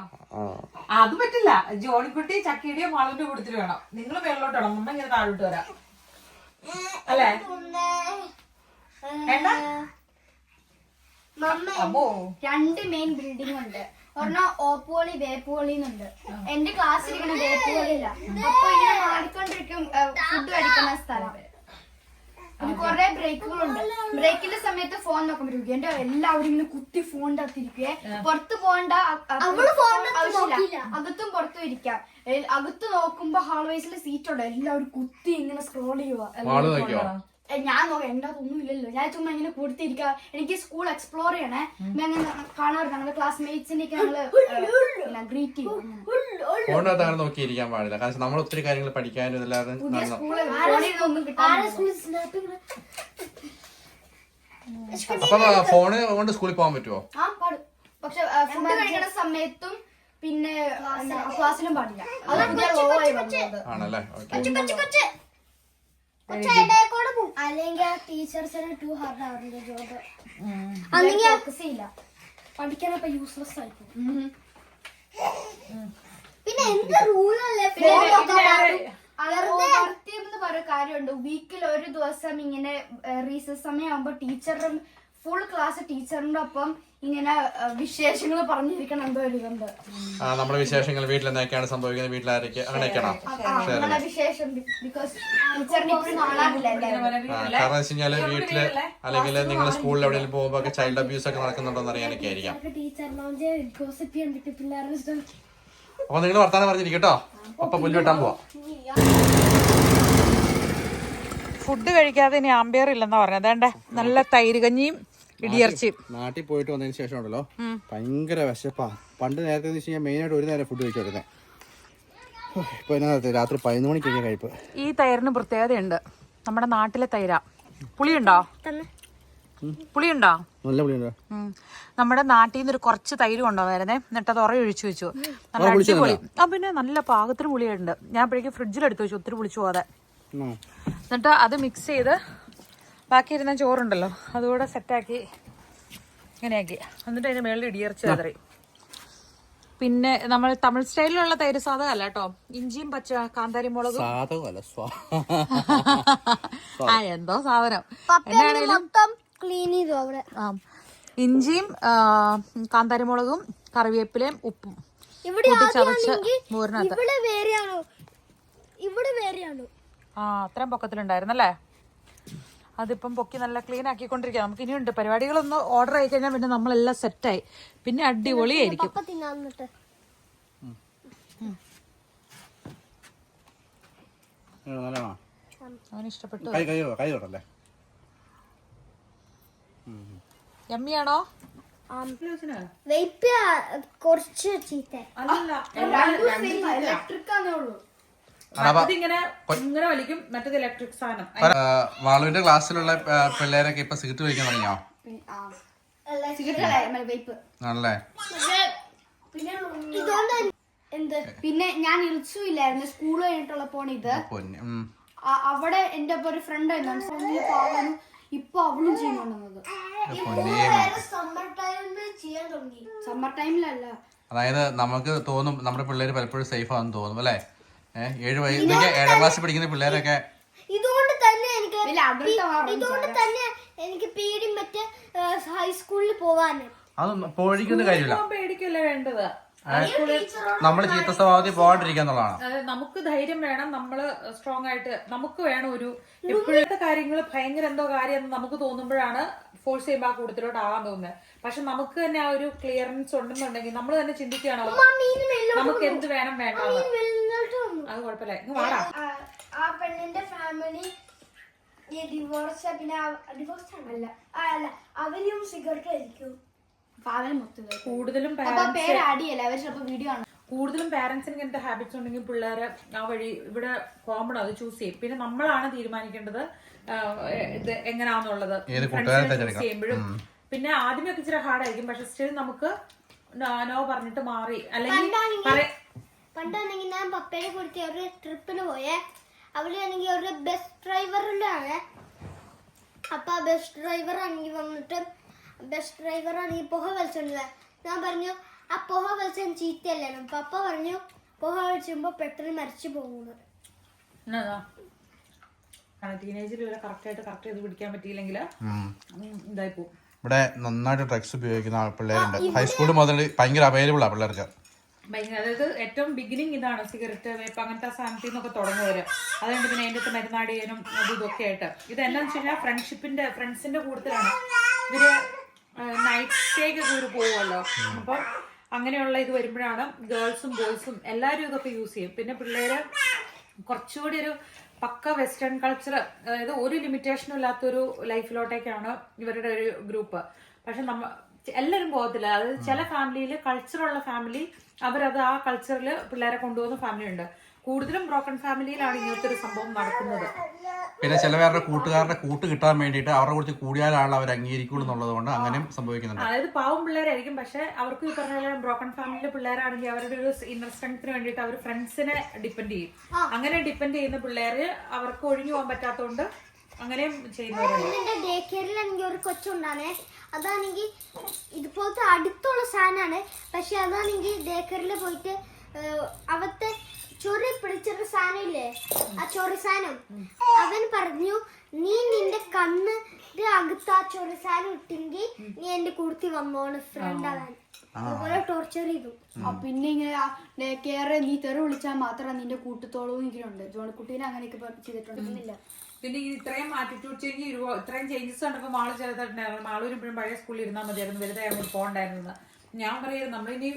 അത് പറ്റില്ല. ജോണിക്കുട്ടി ചക്കിയുടെയോ മാളുവിന്റെ കൂട്ടത്തിൽ വേണം. നിങ്ങൾ മേളിലോട്ട് വേണം. മമ്മ ഇങ്ങനെ താഴോട്ട് വരാം അല്ലേ? അപ്പോ 2 മെയിൻ ബിൽഡിംഗ് ഉണ്ട്. ഒരെണ്ണം ഓപ്പോളി വേപ്പോളി എന്നുണ്ട്. എന്റെ ക്ലാസ്സിലിരിക്കണ വേപ്പോളിയില്ല. അപ്പൊ ഇങ്ങനെ മാറിക്കൊണ്ടിരിക്കും ഫുഡ് കഴിക്കുന്ന സ്ഥലം. പിന്നെ കൊറേ ബ്രേക്കുകളുണ്ട്. ബ്രേക്കിന്റെ സമയത്ത് ഫോൺ നോക്കാൻ പറ്റും. എന്റെ എല്ലാവരും ഇങ്ങനെ കുത്തി ഫോണിന്റെ അകത്തിരിക്കേ. പുറത്ത് പോകണ്ട ആവശ്യമില്ല. അകത്തും പുറത്തും ഇരിക്കാം. അകത്ത് നോക്കുമ്പോ ഹാൾവേസിലെ സീറ്റ് ഉണ്ട്. എല്ലാവരും കുത്തി ഇങ്ങനെ സ്ക്രോൾ ചെയ്യുക. ഞാൻ നോക്കാം. എന്റെ അതൊന്നും ഇല്ലല്ലോ. ഞാൻ ചുമ്മാ ഇങ്ങനെ കൊടുത്തിരിക്ക. എനിക്ക് സ്കൂൾ എക്സ്പ്ലോർ ചെയ്യണേ. അങ്ങനെ കാണാറുണ്ട്. ഞങ്ങളുടെ ക്ലാസ്മേറ്റ്സിന്റെ ഞങ്ങള് ഗ്രീറ്റ് ചെയ്യും. ഫോണിനകത്താണ് നോക്കിയിരിക്കാൻ പാടില്ല. കാരണം നമ്മൾ ഒത്തിരി കാര്യങ്ങൾ പഠിക്കാനും ഒന്നും അപ്പൊ ഫോണ് കൊണ്ട് സ്കൂളിൽ പോകാൻ പറ്റുമോ? ആ പാടും. പക്ഷെ ഫുഡ് കഴിക്കണ സമയത്തും പിന്നെ ക്ലാസ്സിലും പാടില്ല. അത് പുതിയ ലോ ആയി വന്നത് ആണല്ലേ? അല്ലെങ്കിൽ ആ ടീച്ചേഴ്സിന് ടു ഹാർഡ് ആവുന്ന ജോബ്. പഠിക്കാനൊക്കെ യൂസ്ലെസ് ആയിരിക്കും. പിന്നെ എന്ത് റൂളല്ലേ പറയുന്ന കാര്യമുണ്ട്. വീക്കിൽ ഒരു ദിവസം ഇങ്ങനെ റീസസ് സമയമാകുമ്പോ ടീച്ചറും ഫുൾ ക്ലാസ് ടീച്ചറിന്റെ ഒപ്പം ഇങ്ങനെ വിശേഷങ്ങൾ പറഞ്ഞിരിക്കണം. എന്തോ ഒരു ഇതുണ്ട്. നമ്മുടെ വിശേഷങ്ങൾ വീട്ടിൽ എന്തൊക്കെയാണ് സംഭവിക്കുന്നത്, വീട്ടിലാരൊക്കെ അങ്ങനെയൊക്കെയാണോ വിശേഷം? ബിക്കോസ് ടീച്ചറിനെ ഇപ്പോഴും കാണാറില്ല. കാരണം വെച്ച് കഴിഞ്ഞാല് വീട്ടില് അല്ലെങ്കിൽ നിങ്ങൾ സ്കൂളിൽ എവിടെയെങ്കിലും പോകുമ്പോ ചൈൽഡ് അബ്യൂസ് ഒക്കെ നടക്കുന്നുണ്ടോന്ന് അറിയാനൊക്കെ ആയിരിക്കാം. അപ്പൊ നിങ്ങൾ വർത്താനം പറഞ്ഞിരിക്കട്ടോ. അപ്പൊ പുല്ല് വെട്ടാൻ പോവാം. ഫുഡ് കഴിക്കാതെ ഇനി ആംബിയർ ഇല്ലെന്നാ പറഞ്ഞത്. അതേണ്ട നല്ല തൈര് കഞ്ഞിയും ഇടിയിറച്ചിയും. നാട്ടിൽ പോയിട്ട് വന്നതിന് ശേഷം ഉണ്ടല്ലോ ഭയങ്കര വിശപ്പാ. പണ്ട് നേരത്തെ വെച്ച് കഴിഞ്ഞാൽ മെയിനായിട്ട് ഒരു നേരം ഫുഡ് കഴിച്ചോരുന്നേ. ഇപ്പൊ രാത്രി 11 മണിക്കൊക്കെ കഴിപ്പ്. ഈ തൈരിന് പ്രത്യേകതയുണ്ട്. നമ്മുടെ നാട്ടിലെ തൈരാ. പുളിയുണ്ടോ? പുളിയുണ്ടോ? നല്ല പുളിയുണ്ടോ? നമ്മുടെ നാട്ടിൽ നിന്ന് ഒരു കുറച്ച് തൈര് കൊണ്ടുവന്നായിരുന്നേ. എന്നിട്ട് അത് ഒഴിച്ചു വെച്ചു. നല്ല അടിപൊളി. പിന്നെ നല്ല പാകത്തിന് പുളിയുണ്ട്. ഞാൻ അപ്പോഴേക്കും ഫ്രിഡ്ജിലെടുത്ത് വെച്ചു ഒത്തിരി പുളിച്ചു പോകാതെ. എന്നിട്ട് അത് മിക്സ് ചെയ്ത് ബാക്കി ഇരുന്ന ചോറുണ്ടല്ലോ അതുകൂടെ സെറ്റാക്കി ഇങ്ങനെയാക്കി. എന്നിട്ട് അതിന് മേളിൽ ഇടിയർച്ച കതറി. പിന്നെ നമ്മൾ തമിഴ് സ്റ്റൈലിലുള്ള തൈര് സാധകം അല്ല കേട്ടോ, ഇഞ്ചിയും പച്ച കാന്താരി മുളകും ആ എന്തോ സാധനം എന്നാണേലും ക്ലീൻ ചെയ്തു അവിടെ. ഇഞ്ചിയും കാന്താരി മുളകും കറിവേപ്പിലയും ഉപ്പും ഇവിടെ ചതച്ച് മോരിനകത്ത്. ഇവിടെ വേറെയാണോ? ഇവിടെ വേറെയാണോ? ആ അത്രയും പൊക്കത്തിലുണ്ടായിരുന്നല്ലേ. അതിപ്പം പൊക്കി നല്ല ക്ലീൻ ആക്കിക്കൊണ്ടിരിക്കുക. നമുക്ക് ഇനിയുണ്ട് പരിപാടികളൊന്ന് ഓർഡർ ആയി കഴിഞ്ഞാൽ പിന്നെ നമ്മളെല്ലാം സെറ്റായി, പിന്നെ അടിപൊളിയായിരിക്കും. അവന് ഇഷ്ടപ്പെട്ടു. യമ്മിയാണോ? കുറച്ച് ചീത്ത ഇലക്ട്രിക് ആണേ ഉള്ളൂ. ഇങ്ങനെ വലിക്കും, മറ്റേത് ഇലക്ട്രിക് സാധനം. വാളുവിന്റെ ക്ലാസ്സിലുള്ള പിള്ളേരൊക്കെ ഇപ്പൊ സിഗരറ്റ് വലിക്കാൻ തുടങ്ങിയോ? ആണല്ലേ. പിന്നെ ഞാൻ ഇറിച്ചു ഇല്ലായിരുന്നു സ്കൂൾ കഴിഞ്ഞിട്ടുള്ളപ്പോണ് ഇത്. അവിടെ എന്റെ ഒപ്പം ഒരു ഫ്രണ്ട് ആയിരുന്നു, ഇപ്പൊ അവളും ചെയ്യുന്നുണ്ടെന്നത്. സമ്മർ ടൈമിലല്ല. അതായത് നമുക്ക് തോന്നും നമ്മുടെ പിള്ളേര് പലപ്പോഴും സേഫ് ആണെന്ന് തോന്നും അല്ലേ. 7 ക്ലാസ്സിൽ പഠിക്കുന്ന പിള്ളേരൊക്കെ ഇതുകൊണ്ട് തന്നെ എനിക്ക് പേടി മറ്റേ ഹൈസ്കൂളിൽ പോവാന്. അതൊന്നും പേടിക്കുന്ന കാര്യമില്ല, പേടിക്കല്ലേ വേണ്ടത്. നമ്മള് ചീത്ത സ്വഭാവത്തിൽ പോകാണ്ടിരിക്കാന്നുള്ളതാണ്. അതായത് നമുക്ക് ധൈര്യം വേണം, നമ്മള് സ്ട്രോങ് ആയിട്ട് നമുക്ക് വേണം ഒരു എപ്പോഴത്തെ കാര്യങ്ങൾ ഭയങ്കര എന്തോ കാര്യം നമുക്ക് തോന്നുമ്പോഴാണ് ഫോഴ്സ് ചെയ്യുമ്പോൾ ആ കൂടുതലോട്ട് ആവാൻ തോന്നുന്നത്. പക്ഷെ നമുക്ക് തന്നെ ആ ഒരു ക്ലിയറൻസ് ഉണ്ടെന്നുണ്ടെങ്കിൽ നമ്മൾ തന്നെ ചിന്തിക്കുകയാണോ നമുക്ക് എന്ത് വേണം വേണ്ട. അത് കുഴപ്പമില്ല, ഇങ്ങ് വാടാ. ആ പെണ്ണിന്റെ ഫാമിലി ഡിവോഴ്സ്, പിന്നെ ഡിവോഴ്സ് അല്ല അവരും സിഗരറ്റ് കഴിക്കും. കൂടുതലും പാരന്റ്സിന് ഇങ്ങനത്തെ ഹാബിറ്റ്സ് ഉണ്ടെങ്കിൽ പിള്ളേരെ ആ വഴി ഇവിടെ കോമൺ അത് ചൂസ് ചെയ്യും. പിന്നെ നമ്മളാണ് തീരുമാനിക്കേണ്ടത് ഇത് എങ്ങനെയാന്നുള്ളത് ചൂസ് ചെയ്യുമ്പോഴും. പിന്നെ ആദ്യമൊക്കെ ഇച്ചിരി ഹാർഡായിരിക്കും, പക്ഷെ സ്റ്റിൽ നമുക്ക് നോ പറഞ്ഞിട്ട് മാറി. അല്ലെങ്കിൽ പണ്ടാണെങ്കിൽ ഞാൻ പപ്പയെ കൊടുത്ത് ഒരു ട്രിപ്പിന് പോയേ, അവരാണെങ്കിൽ ഒരു ബസ് ഡ്രൈവറിലാണ്. അപ്പൊ ആ ബസ് ഡ്രൈവർ ആണെങ്കിൽ വന്നിട്ട് പുക വലിച്ചോണ്ടില്ല. ഞാൻ പറഞ്ഞു ആ പുക വലിച്ചാൽ ചീത്തയല്ലേ. പപ്പ പറഞ്ഞു പുക വലിച്ചുമ്പോ പെട്ടെന്ന് മരിച്ചു പോകുന്നത്. ടീനേജിൽ കറക്റ്റ് ചെയ്ത് പിടിക്കാൻ പറ്റിയില്ലെങ്കിൽ ഇതായി പോകും. ഇവിടെ നന്നായിട്ട് ഡ്രഗ്സ് ഉപയോഗിക്കുന്ന പിള്ളേരുണ്ട്. ഹൈസ്കൂൾ മുതൽ ഭയങ്കര അവൈലബിൾ ആ പിള്ളേർക്ക്. അതായത് ഏറ്റവും ബിഗിനിങ് ഇതാണ് സിഗരറ്റ്, വേപ്പ്, അങ്ങനത്തെ സാധനത്തിൽ നിന്നൊക്കെ തുടങ്ങുവര്. അതുകൊണ്ട് പിന്നെ അതിൻ്റെ അടുത്ത് മരുന്നാടി ചെയ്യാനും അതും ഇതൊക്കെ ആയിട്ട്. ഇത് എന്താണെന്ന് വെച്ച് കഴിഞ്ഞാൽ ഫ്രണ്ട്സിന്റെ കൂടുതലാണ് ഇവര് നൈറ്റ് സ്റ്റേക്ക് ഒക്കെ പോകുമല്ലോ. അപ്പൊ അങ്ങനെയുള്ള ഇത് വരുമ്പോഴാണ് ഗേൾസും ബോയ്സും എല്ലാവരും ഇതൊക്കെ യൂസ് ചെയ്യും. പിന്നെ പിള്ളേര് കുറച്ചുകൂടി ഒരു പക്ക വെസ്റ്റേൺ കൾച്ചർ, അതായത് ഒരു ലിമിറ്റേഷനും ഇല്ലാത്തൊരു ലൈഫിലോട്ടേക്കാണ് ഇവരുടെ ഒരു ഗ്രൂപ്പ്. പക്ഷെ എല്ലാവരും പോകത്തില്ല. അതായത് ചില ഫാമിലിയിൽ കൾച്ചറുള്ള ഫാമിലി അവരത് ആ കൾച്ചറിൽ പിള്ളേരെ കൊണ്ടുപോകുന്ന ഫാമിലി ഉണ്ട്. കൂടുതലും ബ്രോക്കൺ ഫാമിലിയിലാണ് ഇങ്ങനത്തെ ഒരു സംഭവം നടക്കുന്നത്. പിന്നെ ചിലവരുടെ കൂട്ടുകാരുടെ കൂട്ട് കിട്ടാൻ വേണ്ടിയിട്ട് അവരുടെ കുറിച്ച് കൂടിയാലാണ് അവർ അംഗീകരിക്കുള്ളൂ എന്നുള്ളത് കൊണ്ട് അങ്ങനെയും സംഭവിക്കുന്നുണ്ട്. അതായത് പാവം പിള്ളേരായിരിക്കും, പക്ഷെ അവർക്ക് ഈ പറഞ്ഞ ബ്രോക്കൺ ഫാമിലിയിലെ പിള്ളേരാണെങ്കിൽ അവരുടെ ഒരു ഇന്നർ സ്ട്രെങ്ത്തിന് വേണ്ടിയിട്ട് അവർ ഫ്രണ്ട്സിനെ ഡിപ്പെൻഡ് ചെയ്യും. അങ്ങനെ ഡിപ്പെൻഡ് ചെയ്യുന്ന പിള്ളേര് അവർക്ക് ഒഴിഞ്ഞു പോകാൻ പറ്റാത്തതുകൊണ്ട് അങ്ങനെയും ചെയ്യുന്നവരുണ്ട്. ഡേ കെയറിലാണെങ്കിൽ ഒരു കൊച്ചുണ്ടാണേ, അതാണെങ്കിൽ ഇതുപോലത്തെ അടുത്തുള്ള സാധനമാണ്. പക്ഷെ അതാണെങ്കിൽ ഡേ കെയറിൽ പോയിട്ട് അവത്തെ ചൊറി പിടിച്ചൊരു സാധനം ഇല്ലേ, ആ ചൊറി സാധനം, അവൻ പറഞ്ഞു നീ നിന്റെ കണ്ണിന്റെ അകത്ത് ആ ചൊറി സാധനം ഇട്ടെങ്കിൽ നീ എന്റെ കൂടത്തി വന്നോണ് ഫ്രണ്ട് ആവാൻ. അതുപോലെ ടോർച്ചർ ചെയ്തു. പിന്നെ ഇങ്ങനെ കേറെ നീ തെറി വിളിച്ചാൽ മാത്രം നിന്റെ കൂട്ടത്തോളവും ഇങ്ങനെയുണ്ട്. ജോണിക്കുട്ടീനെ അങ്ങനെയൊക്കെ ചെയ്തിട്ടുണ്ടെന്നില്ല. പിന്നെ ഇത്രയും ആറ്റിറ്റ്യൂഡ് ചേഞ്ച് ഇത്രയും ചേഞ്ചസ് കണ്ടപ്പോൾ മാള് ചെയ്തിട്ടുണ്ടായിരുന്നു. മാളൂർ ഇപ്പോഴും പഴയ സ്കൂളിൽ ഇരുന്നാൽ മതിയായിരുന്നു, വലുതായിരുന്നു പോകണ്ടായിരുന്നത്. ഞാൻ പറയുന്നത് നമ്മളിനി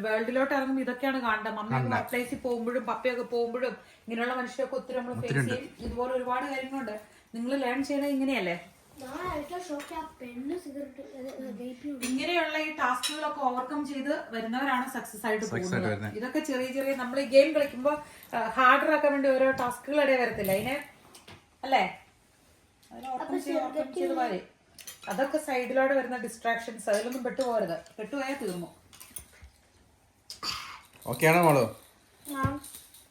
വേൾഡിലോട്ട് ഇറങ്ങുമ്പോൾ ഇതൊക്കെയാണ് കാണേണ്ടത്. മമ്മി വർക്ക് പ്ലേസിൽ പോകുമ്പോഴും പപ്പയൊക്കെ പോകുമ്പോഴും ഇങ്ങനെയുള്ള മനുഷ്യരൊക്കെ ഒത്തിരി നമ്മൾ ഫേസ് ചെയ്യും. ഇതുപോലെ ഒരുപാട് കാര്യങ്ങളുണ്ട്. നിങ്ങൾ ലേൺ ചെയ്യുന്നത് ഇങ്ങനെയല്ലേ. ഇങ്ങനെയുള്ള ഈ ടാസ്കുകളൊക്കെ ഓവർകം ചെയ്ത് വരുന്നവരാണ് സക്സസ് ആയിട്ട് പോകുന്നത്. ഇതൊക്കെ ചെറിയ നമ്മൾ ഈ ഗെയിം കളിക്കുമ്പോൾ ഹാർഡർ ആക്കാൻ വേണ്ടി ഓരോ ടാസ്കുകൾ ഇടയിൽ വരത്തില്ല അതിനെ അല്ലേ. അതിനെ ഓവർകം ചെയ്ത് പോലെ അതൊക്കെ സൈഡിലൂടെ വരുന്ന ഡിസ്ട്രാക്ഷൻസ്, അതിലൊന്നും പെട്ടുപോകരുത്. പെട്ടുപോയാൽ തീർന്നു. ഓക്കെ ആണോ മോള്?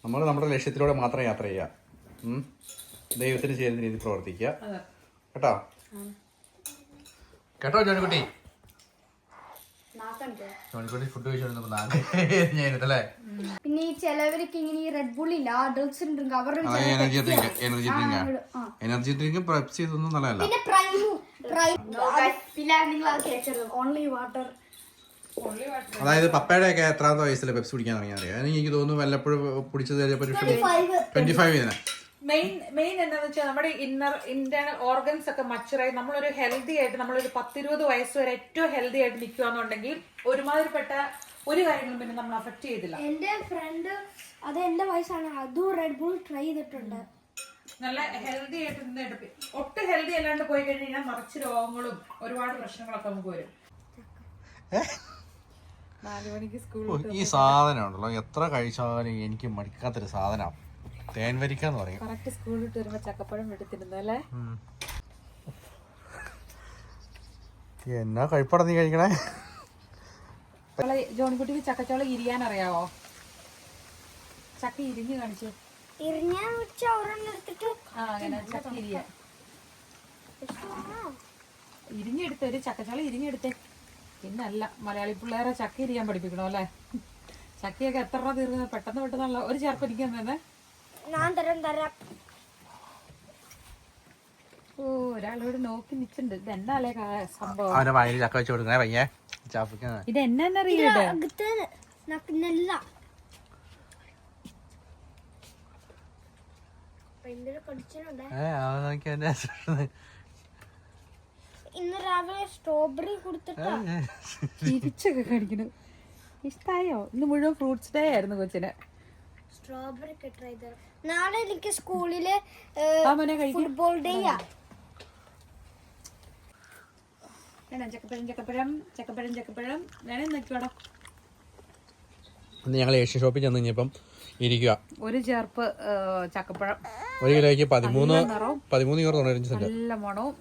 നമ്മൾ നമ്മുടെ ലക്ഷ്യത്തിലൂടെ മാത്രം യാത്ര ചെയ്യുക, ദൈവത്തിന് ചേരുന്ന രീതിയിൽ പ്രവർത്തിക്കുക. കേട്ടോ കേട്ടോ ജോണിക്കുട്ടി ജോണിക്കുട്ടി ഫുഡ് കഴിച്ചോണ്ടിരുന്നപ്പോ അല്ലേ പിന്നെ ഈ ചിലവർക്ക് ഇങ്ങനെ ഈ റെഡ് ബുൾ ഇല്ല അഡൾട്ട്സ് ഉണ്ട് അവരുടെ എനർജി ഡ്രിങ്ക് പെപ്സി ഇതൊന്നും നല്ലതല്ല. പിന്നെ പ്രൈമും പിന്നെ നിങ്ങൾ അത് കേട്ടത് ഓൺലി വാട്ടർ. അതായത് പപ്പയുടെ ഒക്കെ എത്രാമത്തെ വയസ്സിൽ പെപ്സി കുടിക്കാൻ തുടങ്ങിയാൽ അറിയാം. എനിക്ക് തോന്നുന്നു വല്ലപ്പോഴും പിടിച്ചത് ചിലപ്പോൾ 25 ഇതിനെ. മെയിൻ എന്താണെന്ന് വെച്ചാൽ നമ്മുടെ ഇന്റേണൽ ഓർഗൻസ് ഒക്കെ മച്ചുറായി നമ്മളൊരു ഹെൽത്തി ആയിട്ട് നമ്മളൊരു 10-20 വയസ്സ് വരെ ഏറ്റവും ഹെൽത്തി ആയിട്ട് നിൽക്കുകയെന്നുണ്ടെങ്കിൽ ഒരുമാതിരിപ്പെട്ട ഒരു കാര്യങ്ങളും പിന്നെ നമ്മൾ അഫക്ട് ചെയ്തില്ല. എന്റെ ഫ്രണ്ട് അത് എന്റെ വയസ്സാണ്, അതും റെഡ് ബുൾ ട്രൈ ചെയ്തിട്ടുണ്ട്. നല്ല ഹെൽത്തി ആയിട്ട് നിന്നിട്ട് ഒട്ടും ഹെൽത്തി അല്ലാണ്ട് പോയി കഴിഞ്ഞാൽ നിറച്ച് രോഗങ്ങളും ഒരുപാട് പ്രശ്നങ്ങളൊക്കെ നമുക്ക് വരും. 4 മണിക്ക് സ്കൂളിൽ ഈ സാധനം ഉണ്ടല്ലോ എത്ര കഴിച്ചാലും എനിക്ക് മടിക്കാത്തൊരു സാധനമാണ് തേൻ വരിക്കാന്ന് പറയും. കറക്റ്റ് സ്കൂളിൽ വിട്ട് വരുമ്പോ ചക്കപ്പഴം എടുത്തിരുന്നു അല്ലേ? എന്നാ കഴിപ്പട നീ കഴിക്കണേ. ജോണിക്കുട്ടിക്ക് ചക്കച്ചോള ഇരിയാൻ അറിയാവോ? ചക്ക ഇരിഞ്ഞ് കാണിച്ചു. അങ്ങനെ ചക്ക ഇരിയാൻ ഇരിഞ്ഞെടുത്ത് ഒരു ചക്കച്ചോള ഇരിഞ്ഞെടുത്തേ. പിന്നല്ല മലയാളി പിള്ളേരെ ചക്ക ഇരിയാൻ പഠിപ്പിക്കണോ അല്ലേ? ചക്കയൊക്കെ എത്ര രൂപ തീർന്നത് പെട്ടെന്ന് ഒരു ചേർപ്പ് ഇരിക്കാൻ തന്നെ. ഓ ഒരാളോട് നോക്കി നിൽക്കുന്നുണ്ട്. ഇത് എന്നാലേ സംഭവം? അവന്റെ വായിൽ ചക്ക വെച്ച് കൊടുക്കണേ പയ്യെ. ഇത് എന്നറിയൂടെ? ഇന്ന് രാവിലെ സ്ട്രോബെറി കൊടുത്തിട്ടാ തിരിച്ചൊക്കെ കാണിക്കണു. ഇഷ്ടായോ? ഇന്ന് മുഴുവൻ ഫ്രൂട്ട്സ് ഡേ ആയിരുന്നു കൊച്ചിന്. സ്ട്രോബെറി ഒക്കെ ട്രൈ ചെയ്ത. നാളെ എനിക്ക് സ്കൂളില് ഫുട്ബോൾ ഡേ ആ. ചക്കപ്പഴം വേണേ നോക്കിയോടാ. ഞങ്ങൾ ഏഷ്യൻ ഷോപ്പിൽ ചെന്ന് കഴിഞ്ഞപ്പം ഇരിക്കുക. ഒരു ചേർപ്പ് ചക്കപ്പഴം 1 കിലോയ്ക്ക് 13 €95. നല്ല മണവും